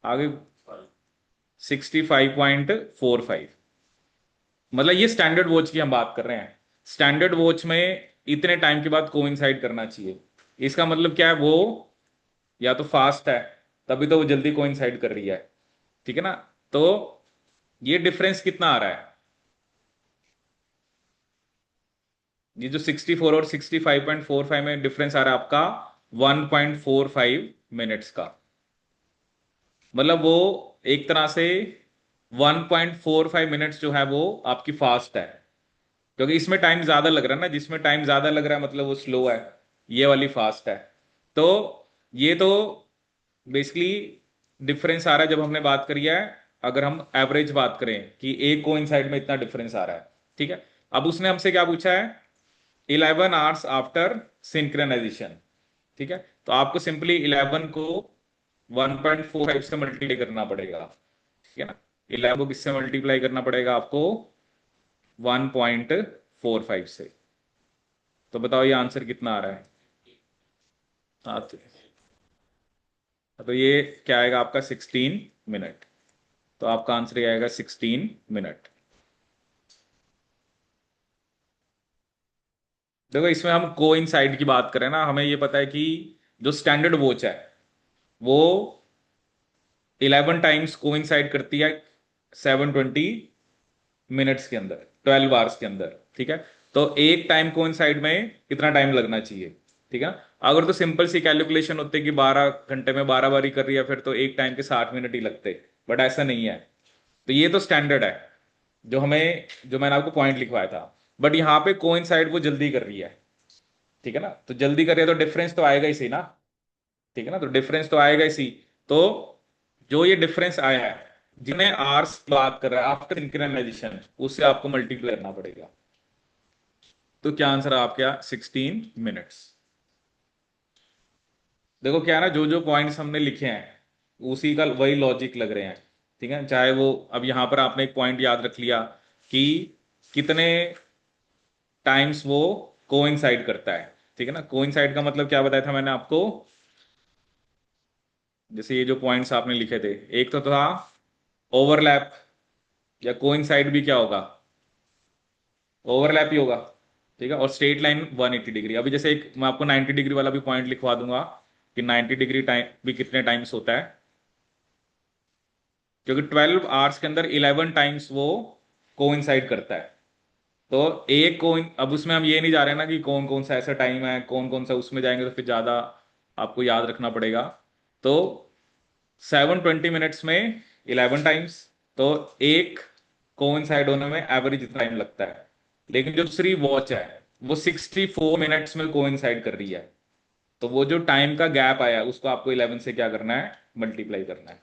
आगे 65.45। मतलब ये स्टैंडर्ड वॉच की हम बात कर रहे हैं। स्टैंडर्ड वॉच में इतने टाइम के बाद कोइंसाइड करना चाहिए। इसका मतलब क्या है, वो या तो फास्ट है, तभी तो वो जल्दी कोइंसाइड कर रही है। ठीक है ना, तो ये डिफरेंस कितना आ रहा है, ये जो 64 और 65.45 में डिफरेंस आ रहा है आपका 1.45 मिनट्स का। मतलब वो एक तरह से 1.45 मिनट्स जो है वो आपकी फास्ट है। क्योंकि इसमें टाइम ज्यादा लग रहा है ना, जिसमें टाइम ज्यादा लग रहा है मतलब वो स्लो है, ये वाली फास्ट है। तो ये तो बेसिकली डिफरेंस आ रहा है जब हमने बात करी है, अगर हम एवरेज बात करें कि एक कोइंसाइड में इतना डिफरेंस आ रहा है। ठीक है, अब उसने हमसे क्या पूछा है, 11 आवर्स आफ्टर सिंक्रोनाइजेशन। ठीक है, तो आपको सिंपली 11 को 1.45 से मल्टीप्लाई करना पड़ेगा। ठीक है ना, 11 को किससे मल्टीप्लाई करना पड़ेगा आपको, 1.45 से। तो बताओ ये आंसर कितना आ रहा है। हाँ, तो ये क्या आएगा आपका, 16 मिनट। तो आपका आंसर ये आएगा 16 मिनट। देखो इसमें हम कोइंसाइड की बात करें ना, हमें ये पता है कि जो स्टैंडर्ड वॉच है वो 11 टाइम्स कोइंसाइड करती है 720 मिनट्स के अंदर, 12 आवर्स के अंदर। ठीक है, तो एक टाइम कोइंसाइड में कितना टाइम लगना चाहिए। ठीक है, अगर तो सिंपल सी कैलकुलेशन होती कि 12 घंटे में 12 बारी कर रही है, फिर तो एक टाइम के 60 मिनट ही लगते। बट ऐसा नहीं है। तो ये तो स्टैंडर्ड है जो हमें, जो मैंने आपको पॉइंट लिखवाया था। बट यहाँ पे कोइंसाइड वो जल्दी कर रही है। ठीक है ना, तो जल्दी करिए तो डिफरेंस तो आएगा ही सही ना। ठीक है ना, तो डिफरेंस तो आएगा ही सी। तो जो ये डिफरेंस आया है, जिन्हें आर्स बात कर रहा है आफ्टर सिंक्रोनाइजेशन, उससे आपको मल्टीप्लाई करना पड़ेगा। तो क्या आंसर है आपका? 16 मिनट्स। देखो क्या है ना, जो जो पॉइंट्स हमने लिखे हैं उसी का वही लॉजिक लग रहे हैं। ठीक है, चाहे वो, अब यहां पर आपने एक पॉइंट याद रख लिया कि कितने टाइम्स वो कोइंसाइड करता है। ठीक है ना, कोइंसाइड का मतलब क्या बताया था मैंने आपको? जैसे ये जो पॉइंट्स आपने लिखे थे, एक तो था ओवरलैप, या कोइंसाइड भी क्या होगा? ओवरलैप ही होगा। ठीक है, और स्ट्रेट लाइन 180 डिग्री। अभी जैसे एक मैं आपको 90 डिग्री वाला भी पॉइंट लिखवा दूंगा कि 90 डिग्री टाइम भी कितने टाइम्स होता है, क्योंकि 12 आवर्स के अंदर 11 टाइम्स वो कोइंसाइड करता है। तो एक कोइन, अब उसमें हम ये नहीं जा रहे ना कि कौन कौन सा ऐसा टाइम है, कौन कौन सा उसमें जाएंगे तो फिर ज्यादा आपको याद रखना पड़ेगा। तो 720 मिनट्स में 11 टाइम्स, तो एक कोइंसाइड होने में एवरेज टाइम लगता है। लेकिन जो दूसरी वॉच है वो 64 मिनट्स में कोइंसाइड कर रही है। तो वो जो टाइम का गैप आया उसको आपको 11 से क्या करना है? मल्टीप्लाई करना है।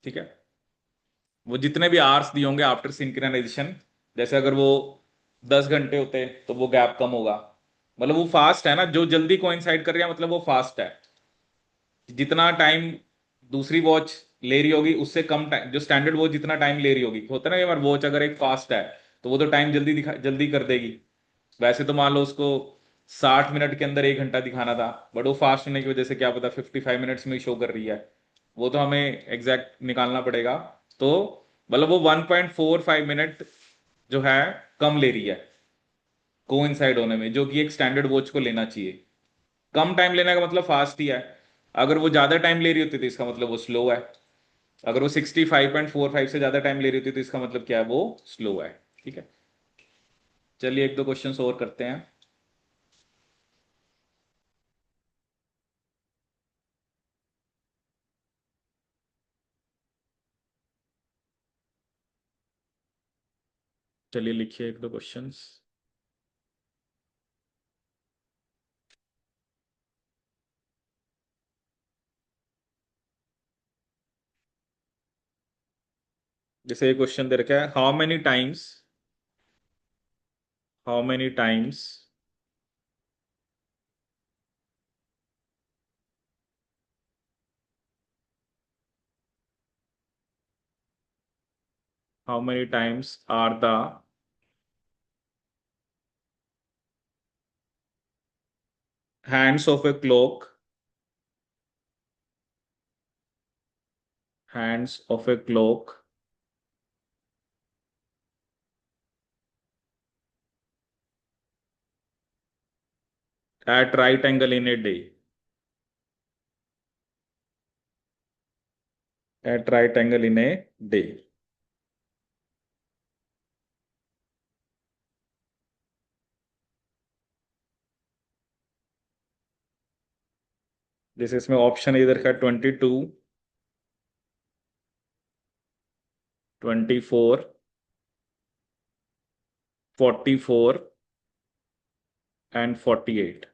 ठीक है, वो जितने भी आवर्स दिए होंगे आफ्टर सिंक्रोनाइजेशन, जैसे अगर वो 10 घंटे होते तो वो गैप कम होगा। मतलब वो फास्ट है ना, जो जल्दी कोइंसाइड कर रहा है मतलब वो फास्ट है। जितना टाइम दूसरी वॉच ले रही होगी उससे कम टाइम, जो स्टैंडर्ड वॉच जितना टाइम ले रही होगी, होता है ना, बार वॉच अगर एक फास्ट है तो वो तो टाइम जल्दी दिखा, जल्दी कर देगी। वैसे तो मान लो उसको 60 मिनट के अंदर 1 घंटा दिखाना था, बट वो फास्ट होने की वजह से क्या पता 55 मिनट्स में शो कर रही है। वो तो हमें एग्जैक्ट निकालना पड़ेगा। तो मतलब वो 1.45 मिनट जो है कम ले रही है कोइंसाइड होने में, जो कि एक स्टैंडर्ड वॉच को लेना चाहिए। कम टाइम लेने का मतलब फास्ट ही है। अगर वो ज्यादा टाइम ले रही होती तो इसका मतलब वो स्लो है। अगर वो 65.45 से ज्यादा टाइम ले रही होती तो इसका मतलब क्या है? वो स्लो है। ठीक है, चलिए एक दो क्वेश्चन और करते हैं। चलिए लिखिए एक दो क्वेश्चंस। जैसे एक क्वेश्चन दे रखा है, how many times are the hands of a clock, hands of a clock at right angle in a day, at right angle in a day. जैसे इसमें ऑप्शन इधर का 22, 24, 44 एंड 48।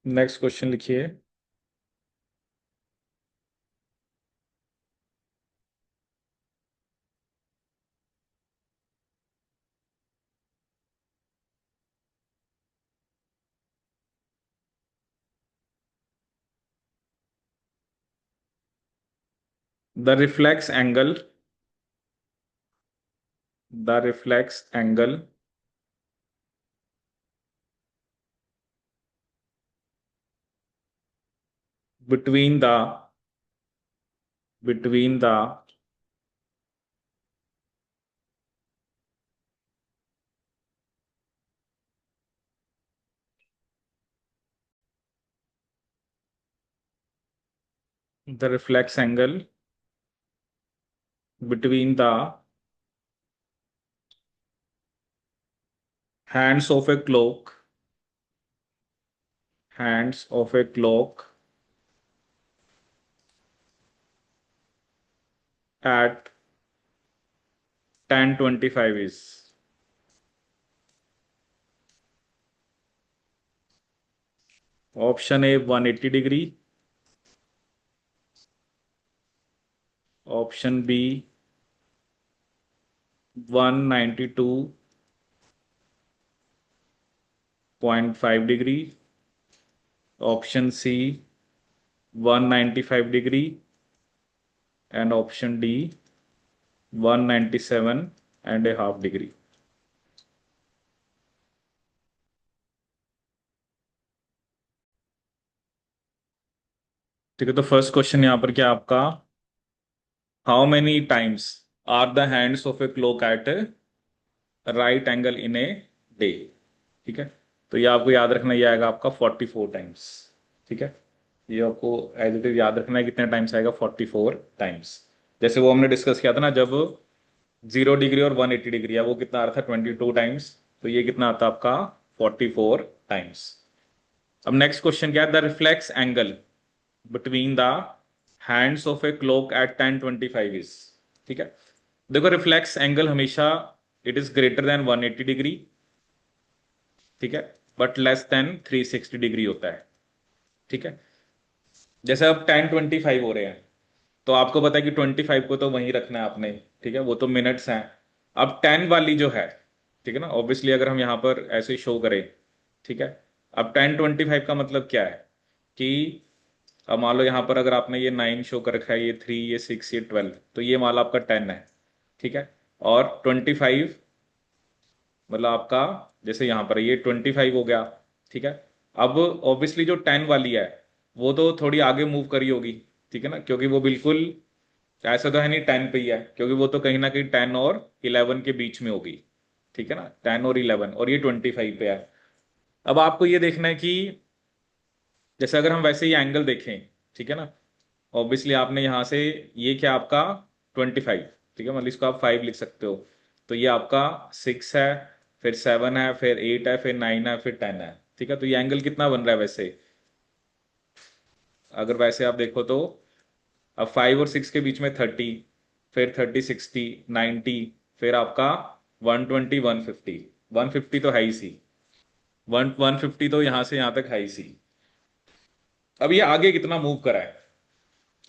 नेक्स्ट क्वेश्चन लिखिए। The reflex angle, the reflex angle between the between the the reflex angle between the hands of a clock, hands of a clock at 10:25 is? Option A 180 degree, option B 192.5 degree, option C 195 degree, and option D 197.5 degree. ठीक है, तो first question यहाँ पर क्या है आपका? How many times are the hands of a clock at right angle in a day? ठीक है, तो ये आपको याद रखना, ये आएगा आपका 44 टाइम्स। ठीक है, ये आपको एज इट इज याद रखना है, कितने टाइम्स आएगा? 44 टाइम्स। जैसे वो हमने डिस्कस किया था ना, जब 0 डिग्री और 180 डिग्री है, वो कितना आ रहा था? 22 टाइम्स। तो ये कितना आता है आपका? 44 टाइम्स। अब नेक्स्ट क्वेश्चन क्या है? The reflex angle between the hands of a clock at 10:25 is? ठीक है, देखो रिफ्लेक्स एंगल हमेशा it is greater than 180 degree, ठीक है, बट लेस देन 360 डिग्री होता है। ठीक है, जैसे अब 10:25 हो रहे हैं, तो आपको पता है कि 25 को तो वहीं रखना है आपने। ठीक है, वो तो मिनट्स हैं। अब 10 वाली जो है, ठीक है ना, ऑब्वियसली अगर हम यहाँ पर ऐसे शो करें, ठीक है, अब 10:25 का मतलब क्या है कि अब मान लो यहाँ पर अगर आपने ये 9 शो कर रखा है, ये 3, ये 6, ये 12, तो ये मान लो आपका 10 है। ठीक है, और 25 मतलब आपका, जैसे यहाँ पर ये 25 हो गया। ठीक है, अब ऑब्वियसली जो 10 वाली है वो तो थोड़ी आगे मूव करी होगी। ठीक है ना, क्योंकि वो बिल्कुल ऐसा तो है नहीं 10 पे ही है, क्योंकि वो तो कहीं ना कहीं 10 और 11 के बीच में होगी। ठीक है ना, 10 और 11, और ये 25 पे है। अब आपको ये देखना है कि जैसे अगर हम वैसे ही एंगल देखें, ठीक है ना, ऑब्वियसली आपने यहाँ से, ये क्या आपका 25, ठीक है, मतलब इसको आप 5 लिख सकते हो। तो ये आपका 6 है, फिर 7 है, फिर 8 है, फिर 9 है, फिर 10 है। ठीक है, तो ये एंगल कितना बन रहा है वैसे? अगर वैसे आप देखो तो अब 5 और 6 के बीच में 30, फिर 30, 60, 90, फिर आपका 120, 150। 150 तो है ही सी, 150 तो यहां से यहां तक है ही सी। अब ये आगे कितना मूव करा है?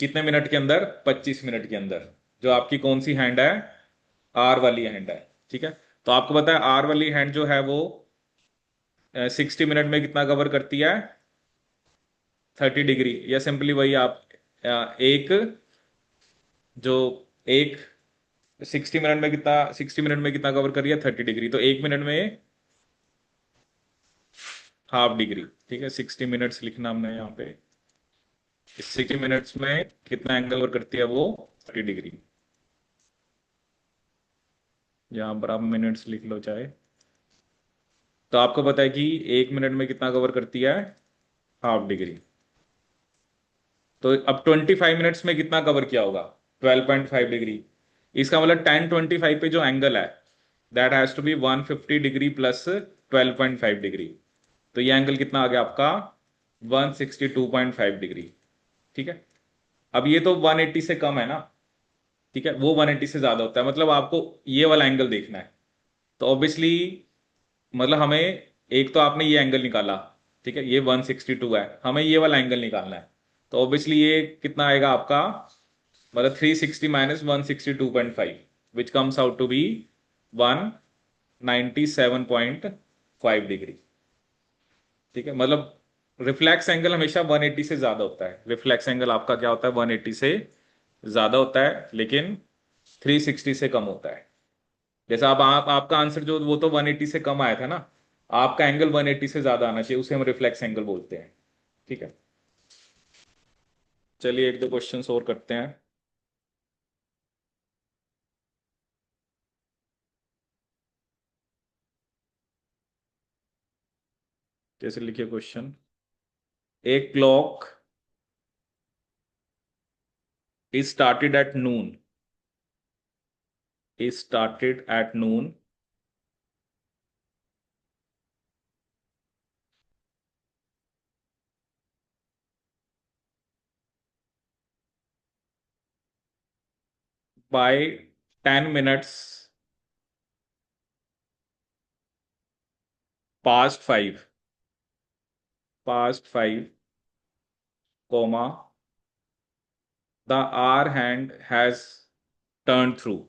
कितने मिनट के अंदर? 25 मिनट के अंदर। जो आपकी कौन सी हैंड है? आर वाली हैंड है। ठीक है, तो आपको पता है आर वाली हैंड जो है वो 60 मिनट में कितना कवर करती है? 30 डिग्री। या सिंपली वही आप एक जो एक 60 मिनट में कितना कवर कर रही है? 30 डिग्री। तो 1 मिनट में हाफ डिग्री। ठीक है, 60 मिनट्स लिखना हमने यहाँ पे। 60 मिनट्स में कितना एंगल कवर करती है वो? 30 डिग्री। यहाँ पर आप मिनट्स लिख लो चाहे। तो आपको पता है कि 1 मिनट में कितना कवर करती है? Half degree. तो अब 25 मिनट्स में कितना कवर किया होगा? 12.5 डिग्री। इसका मतलब 10:25 पे जो एंगल है, that has to be 150 degree plus 12.5 degree. तो ये एंगल कितना आ गया आपका? 162.5 डिग्री। ठीक है, अब ये तो 180 से कम है ना। ठीक है, वो 180 से ज्यादा होता है, मतलब आपको ये वाला एंगल देखना है। तो ऑब्वियसली मतलब हमें, एक तो आपने ये एंगल निकाला, ठीक है, ये 162 है, हमें ये वाला एंगल निकालना है। तो ऑब्वियसली ये कितना आएगा आपका? मतलब 360 minus 162.5, which comes out to be 197.5 degree. ठीक है, मतलब रिफ्लेक्स एंगल हमेशा 180 से ज्यादा होता है। रिफ्लेक्स एंगल आपका क्या होता है? 180 से ज्यादा होता है, लेकिन 360 से कम होता है। जैसा आप आपका आंसर जो वो तो 180 से कम आया था ना, आपका एंगल 180 से ज्यादा आना चाहिए, उसे हम रिफ्लेक्स एंगल बोलते हैं। ठीक है, चलिए एक दो क्वेश्चन और करते हैं। जैसे लिखिए क्वेश्चन, एक clock is started at noon, is started at noon by 10 minutes past 5, comma, the hour hand has turned through.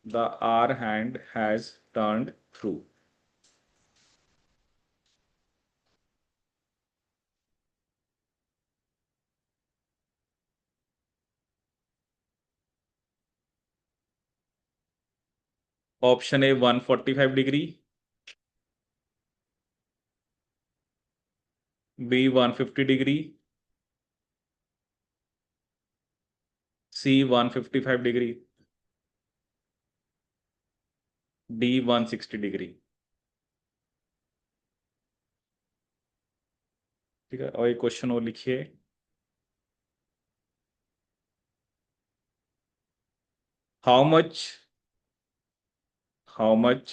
The hour hand has turned through. Option A 145 degree, B 150 degree, C 155 degree, D 160 degree. ठीक है, और एक question और लिखिए। How much how much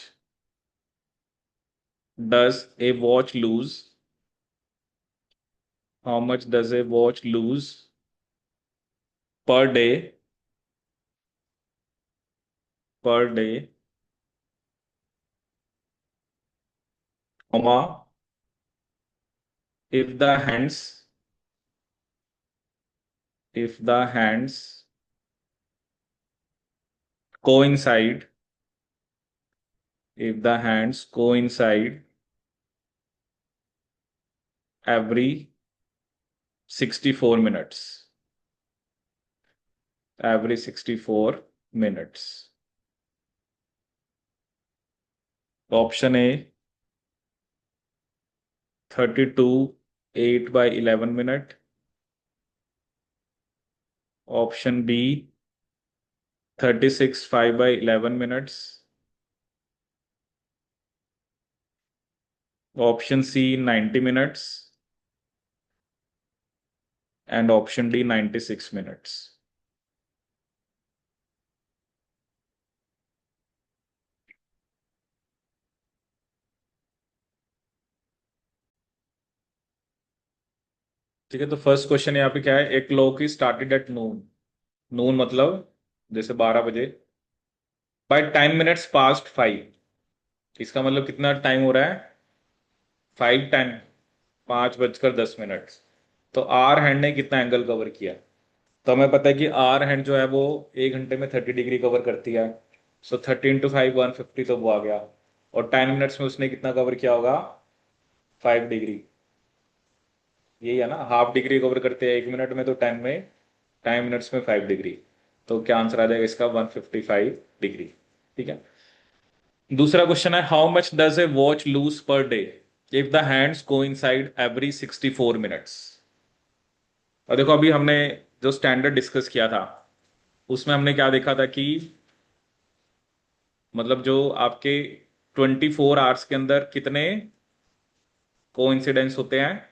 does a watch lose how much does a watch lose per day comma, if the hands if the hands coincide if the hands coincide every 64 minutes every 64 minutes। Option A 32 8/11 minute, option B 36 5/11 minutes, option C 90 minutes, and option D 96 minutes। ठीक है, तो first question यहाँ पे क्या है, एक clock is started at noon. Noon मतलब जैसे 12 बजे, बाय 10 minutes past 5। इसका मतलब कितना टाइम हो रहा है, 5:10, 5:10। तो आर हैंड ने कितना एंगल कवर किया। तो हमें पता है कि आर हैंड जो है वो 1 घंटे में 30 डिग्री कवर करती है। सो 30 × 5 150, तो वो आ गया। और 10 मिनट्स में उसने कितना कवर किया होगा, 5 डिग्री। यही है ना, हाफ डिग्री कवर करते हैं 1 मिनट में, तो 10 मिनट्स में 5 डिग्री। तो क्या आंसर आ जाएगा इसका, 155 डिग्री। ठीक है। दूसरा क्वेश्चन है, how much does a watch lose per day if the hands coincide every 64 minutes। और देखो, अभी हमने जो स्टैंडर्ड डिस्कस किया था उसमें हमने क्या देखा था कि मतलब जो आपके 24 आवर्स के अंदर कितने कोइंसिडेंस होते हैं,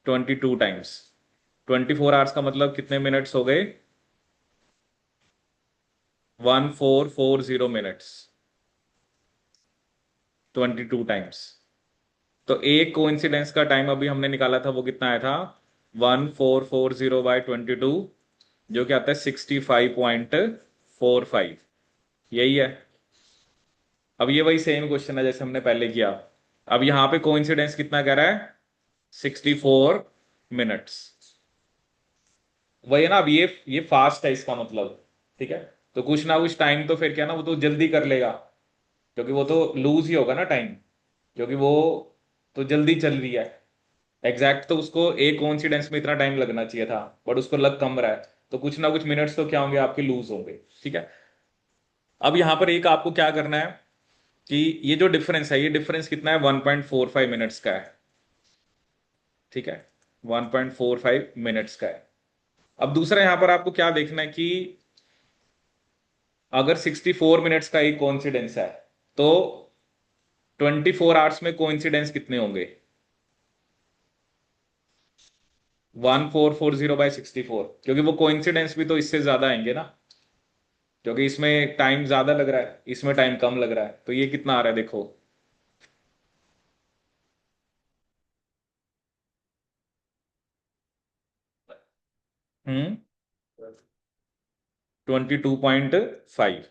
22 टाइम्स। 24 आवर्स का मतलब कितने मिनट्स हो गए, 1440 मिनट्स, 22 टाइम्स। तो एक कोइंसिडेंस का टाइम अभी हमने निकाला था, वो कितना आया था, 1440/22, जो कि आता है 65.45। यही है। अब ये वही सेम क्वेश्चन है जैसे हमने पहले किया। अब यहां पे कोइंसिडेंस कितना कह रहा है, 64 मिनट्स। वही है ना, अब ये फास्ट है इसका मतलब। ठीक है। तो कुछ ना कुछ टाइम तो फिर क्या ना, वो तो जल्दी कर लेगा, क्योंकि वो तो लूज ही होगा ना टाइम, क्योंकि वो तो जल्दी चल रही है। एग्जैक्ट तो उसको एक कोइंसिडेंस में इतना टाइम लगना चाहिए था, बट उसको लग कम रहा है। तो कुछ ना कुछ मिनट्स तो क्या होंगे, आपके लूज होंगे। ठीक है। अब यहां पर एक आपको क्या करना है कि ये जो डिफरेंस है, ये डिफरेंस कितना है, 1.45 मिनट्स का है। ठीक है, 1.45 मिनट्स का है। अब दूसरा यहां पर आपको क्या देखना है कि अगर 64 मिनट्स का एक कोइंसिडेंस है, तो 24 आवर्स में कोइंसिडेंस कितने होंगे, 1440/64, क्योंकि वो कोइंसिडेंस भी तो इससे ज्यादा आएंगे ना, क्योंकि इसमें टाइम ज्यादा लग रहा है, इसमें टाइम कम लग रहा है। तो ये कितना आ रहा है देखो। हम्म 22.5।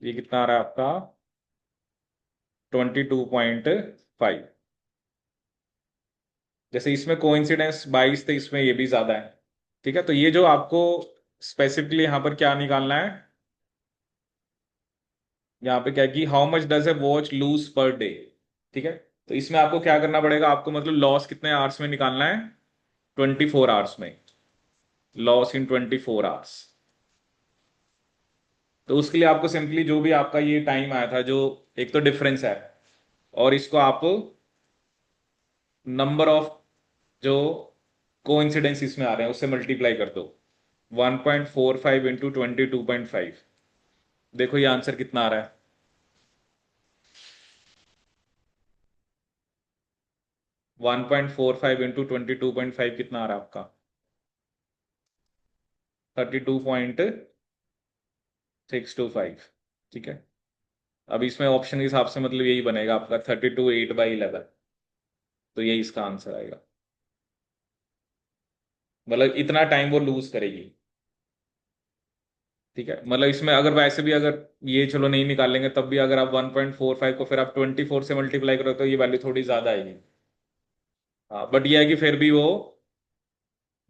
ये कितना आ रहा है आपका? 22.5। जैसे इसमें कोइंसिडेंस 22 थे, इसमें ये भी ज्यादा है। ठीक है, तो ये जो आपको स्पेसिफिकली यहाँ पर क्या निकालना है, यहाँ पे क्या है कि how much does a watch lose per day. ठीक है, तो इसमें आपको क्या करना पड़ेगा, आपको मतलब लॉस कितने आवर्स में निकालना है? 24 आवर्स में। Loss in 24 hours. तो उसके लिए आपको सिंपली जो भी आपका ये टाइम आया था, जो एक तो डिफरेंस है, और इसको आप नंबर ऑफ जो कोइंसिडेंस इसमें आ रहे हैं उससे मल्टीप्लाई कर दो। 1.45 इंटू 22.5। देखो ये आंसर कितना आ रहा है। 1.45 इंटू 22.5 कितना आ रहा है आपका? 32.625। ठीक है, अब इसमें ऑप्शन के हिसाब से मतलब यही बनेगा आपका 32 8/11। तो यही इसका आंसर आएगा। मतलब इतना टाइम वो लूज करेगी। ठीक है, मतलब इसमें अगर वैसे भी अगर ये चलो नहीं निकालेंगे, तब भी अगर आप 1.45 को फिर आप 24 से मल्टीप्लाई करो तो ये वैल्यू थोड़ी ज्यादा आएगी। हाँ, बट ये है कि फिर भी वो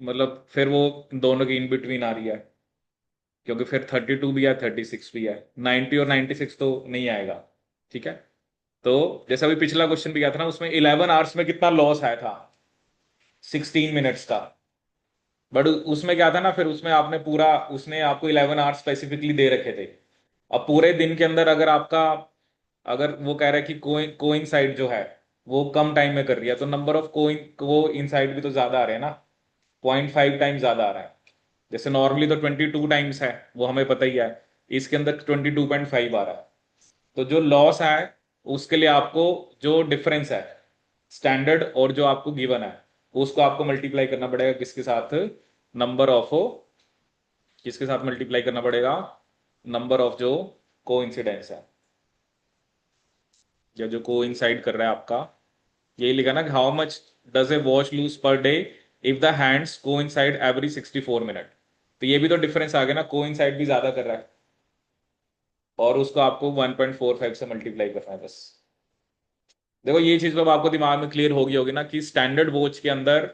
मतलब फिर वो दोनों की इन बिटवीन आ रही है, क्योंकि फिर 32 भी है 36 भी है। 90 और 96 तो नहीं आएगा। ठीक है, तो जैसा अभी पिछला क्वेश्चन भी गया था ना, उसमें 11 आवर्स में कितना लॉस आया था? 16 मिनट्स का। बट उसमें क्या था ना, फिर उसमें आपने पूरा, उसने आपको 11 आवर्स स्पेसिफिकली दे रखे थे। अब पूरे दिन के अंदर अगर आपका, अगर वो कह रहा है कि कोइंसाइड जो है वो कम टाइम में कर रही है, तो नंबर ऑफ कोइंसाइड भी तो ज्यादा आ रहे हैं ना। 0.5 टाइम ज्यादा आ रहा है। जैसे नॉर्मली तो 22 टाइम्स है, वो हमें पता ही है। इसके अंदर 22.5 आ रहा है। तो जो लॉस है उसके लिए आपको जो डिफरेंस है स्टैंडर्ड और जो आपको गिवन है, उसको आपको मल्टीप्लाई करना पड़ेगा किसके साथ? नंबर ऑफ, किसके साथ मल्टीप्लाई करना पड़ेगा? नंबर ऑफ जो कोइंसिडेंस है, या जो कोइंसाइड कर रहा है आपका। यही लिखा ना कि how much does a watch lose per day if the hands coincide every 64 minute. तो ये भी तो डिफरेंस आ गया ना, कोइंसाइड भी ज्यादा कर रहा है, और उसको आपको 1.45 से मल्टीप्लाई करना है बस। देखो ये चीज अब आपको दिमाग में क्लियर होगी होगी ना कि स्टैंडर्ड वॉच के अंदर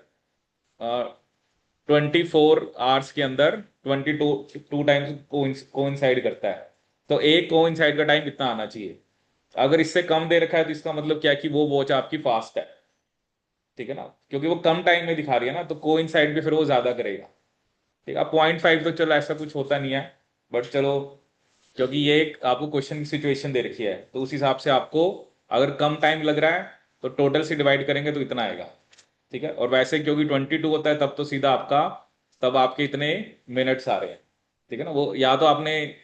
24 आवर्स के अंदर 22 टाइम्स कोइंसाइड करता है। तो एक कोइंसाइड का टाइम कितना आना चाहिए? अगर इससे कम दे रखा है तो इसका मतलब क्या है कि वो वॉच आपकी फास्ट है। ठीक है ना, क्योंकि वो कम टाइम में दिखा रही है ना, तो कोइंसाइड भी फिर वो ज्यादा करेगा। ठीक है, 0.5 तो चलो ऐसा कुछ होता नहीं है, बट चलो, क्योंकि ये एक आपको क्वेश्चन की सिचुएशन दे रखी है, तो उस हिसाब से आपको अगर कम टाइम लग रहा है तो टोटल से डिवाइड करेंगे तो इतना आएगा। ठीक है, और वैसे क्योंकि 22 होता है तब तो सीधा आपका, तब आपके इतने मिनट्स आ रहे हैं। ठीक है ना, वो या तो आपने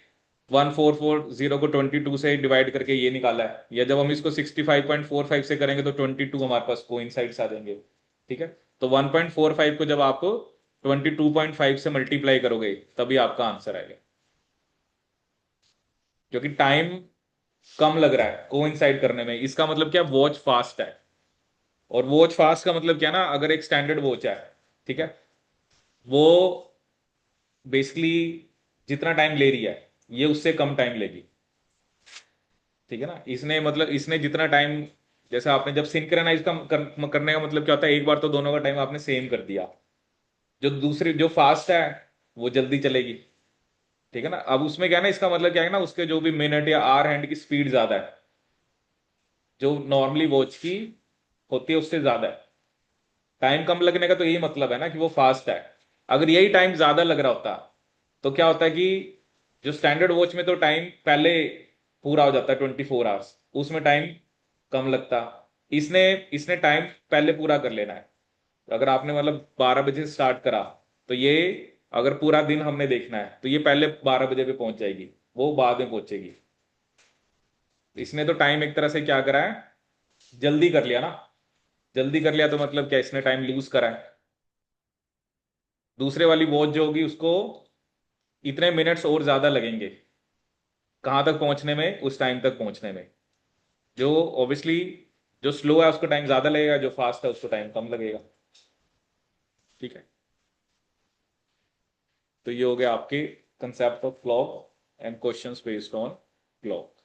1440 को 22 से डिवाइड करके ये निकाला है, या जब हम इसको 65.45 से करेंगे तो 22 हमारे पास कोइंसाइड्स आ जाएंगे। ठीक है, तो 1.45 को जब आप 22.5 से मल्टीप्लाई करोगे तभी आपका आंसर आएगा, क्योंकि टाइम कम लग रहा है कोइंसाइड करने में। इसका मतलब क्या, वॉच फास्ट है। और वॉच फास्ट का मतलब क्या ना, अगर एक स्टैंडर्ड वॉच है, ठीक है, वो बेसिकली जितना टाइम ले रही है ये उससे कम टाइम लेगी। ठीक है ना, इसने मतलब इसने जितना टाइम, जैसे आपने जब सिंक्रोनाइज करने का मतलब क्या होता है, एक बार तो दोनों का टाइम आपने सेम कर दिया। जो दूसरी जो फास्ट है वो जल्दी चलेगी। ठीक है ना, अब उसमें क्या है ना, इसका मतलब क्या है ना, उसके जो भी मिनट या आर हैंड की स्पीड ज्यादा है, जो नॉर्मली वॉच की होती है उससे ज्यादा है। टाइम कम लगने का तो यही मतलब है ना कि वो फास्ट है। अगर यही टाइम ज्यादा लग रहा होता तो क्या होता है कि जो स्टैंडर्ड वॉच में तो टाइम पहले पूरा हो जाता है 24 आवर्स, उसमें टाइम कम लगता। इसने इसने टाइम पहले पूरा कर लेना है। अगर आपने मतलब 12 बजे से स्टार्ट करा, तो ये अगर पूरा दिन हमने देखना है तो ये पहले 12 बजे पे पहुंच जाएगी, वो बाद में पहुंचेगी। इसने तो टाइम एक तरह से क्या करा है, जल्दी कर लिया ना। जल्दी कर लिया तो मतलब क्या, इसने टाइम लूज करा है। दूसरे वाली वॉच जो होगी उसको इतने मिनट्स और ज्यादा लगेंगे कहां तक पहुंचने में, उस टाइम तक पहुंचने में, जो ऑब्वियसली जो स्लो है उसको टाइम ज्यादा लगेगा, जो फास्ट है उसको टाइम कम लगेगा। ठीक है, तो ये हो गया आपके concept of clock and questions based on clock.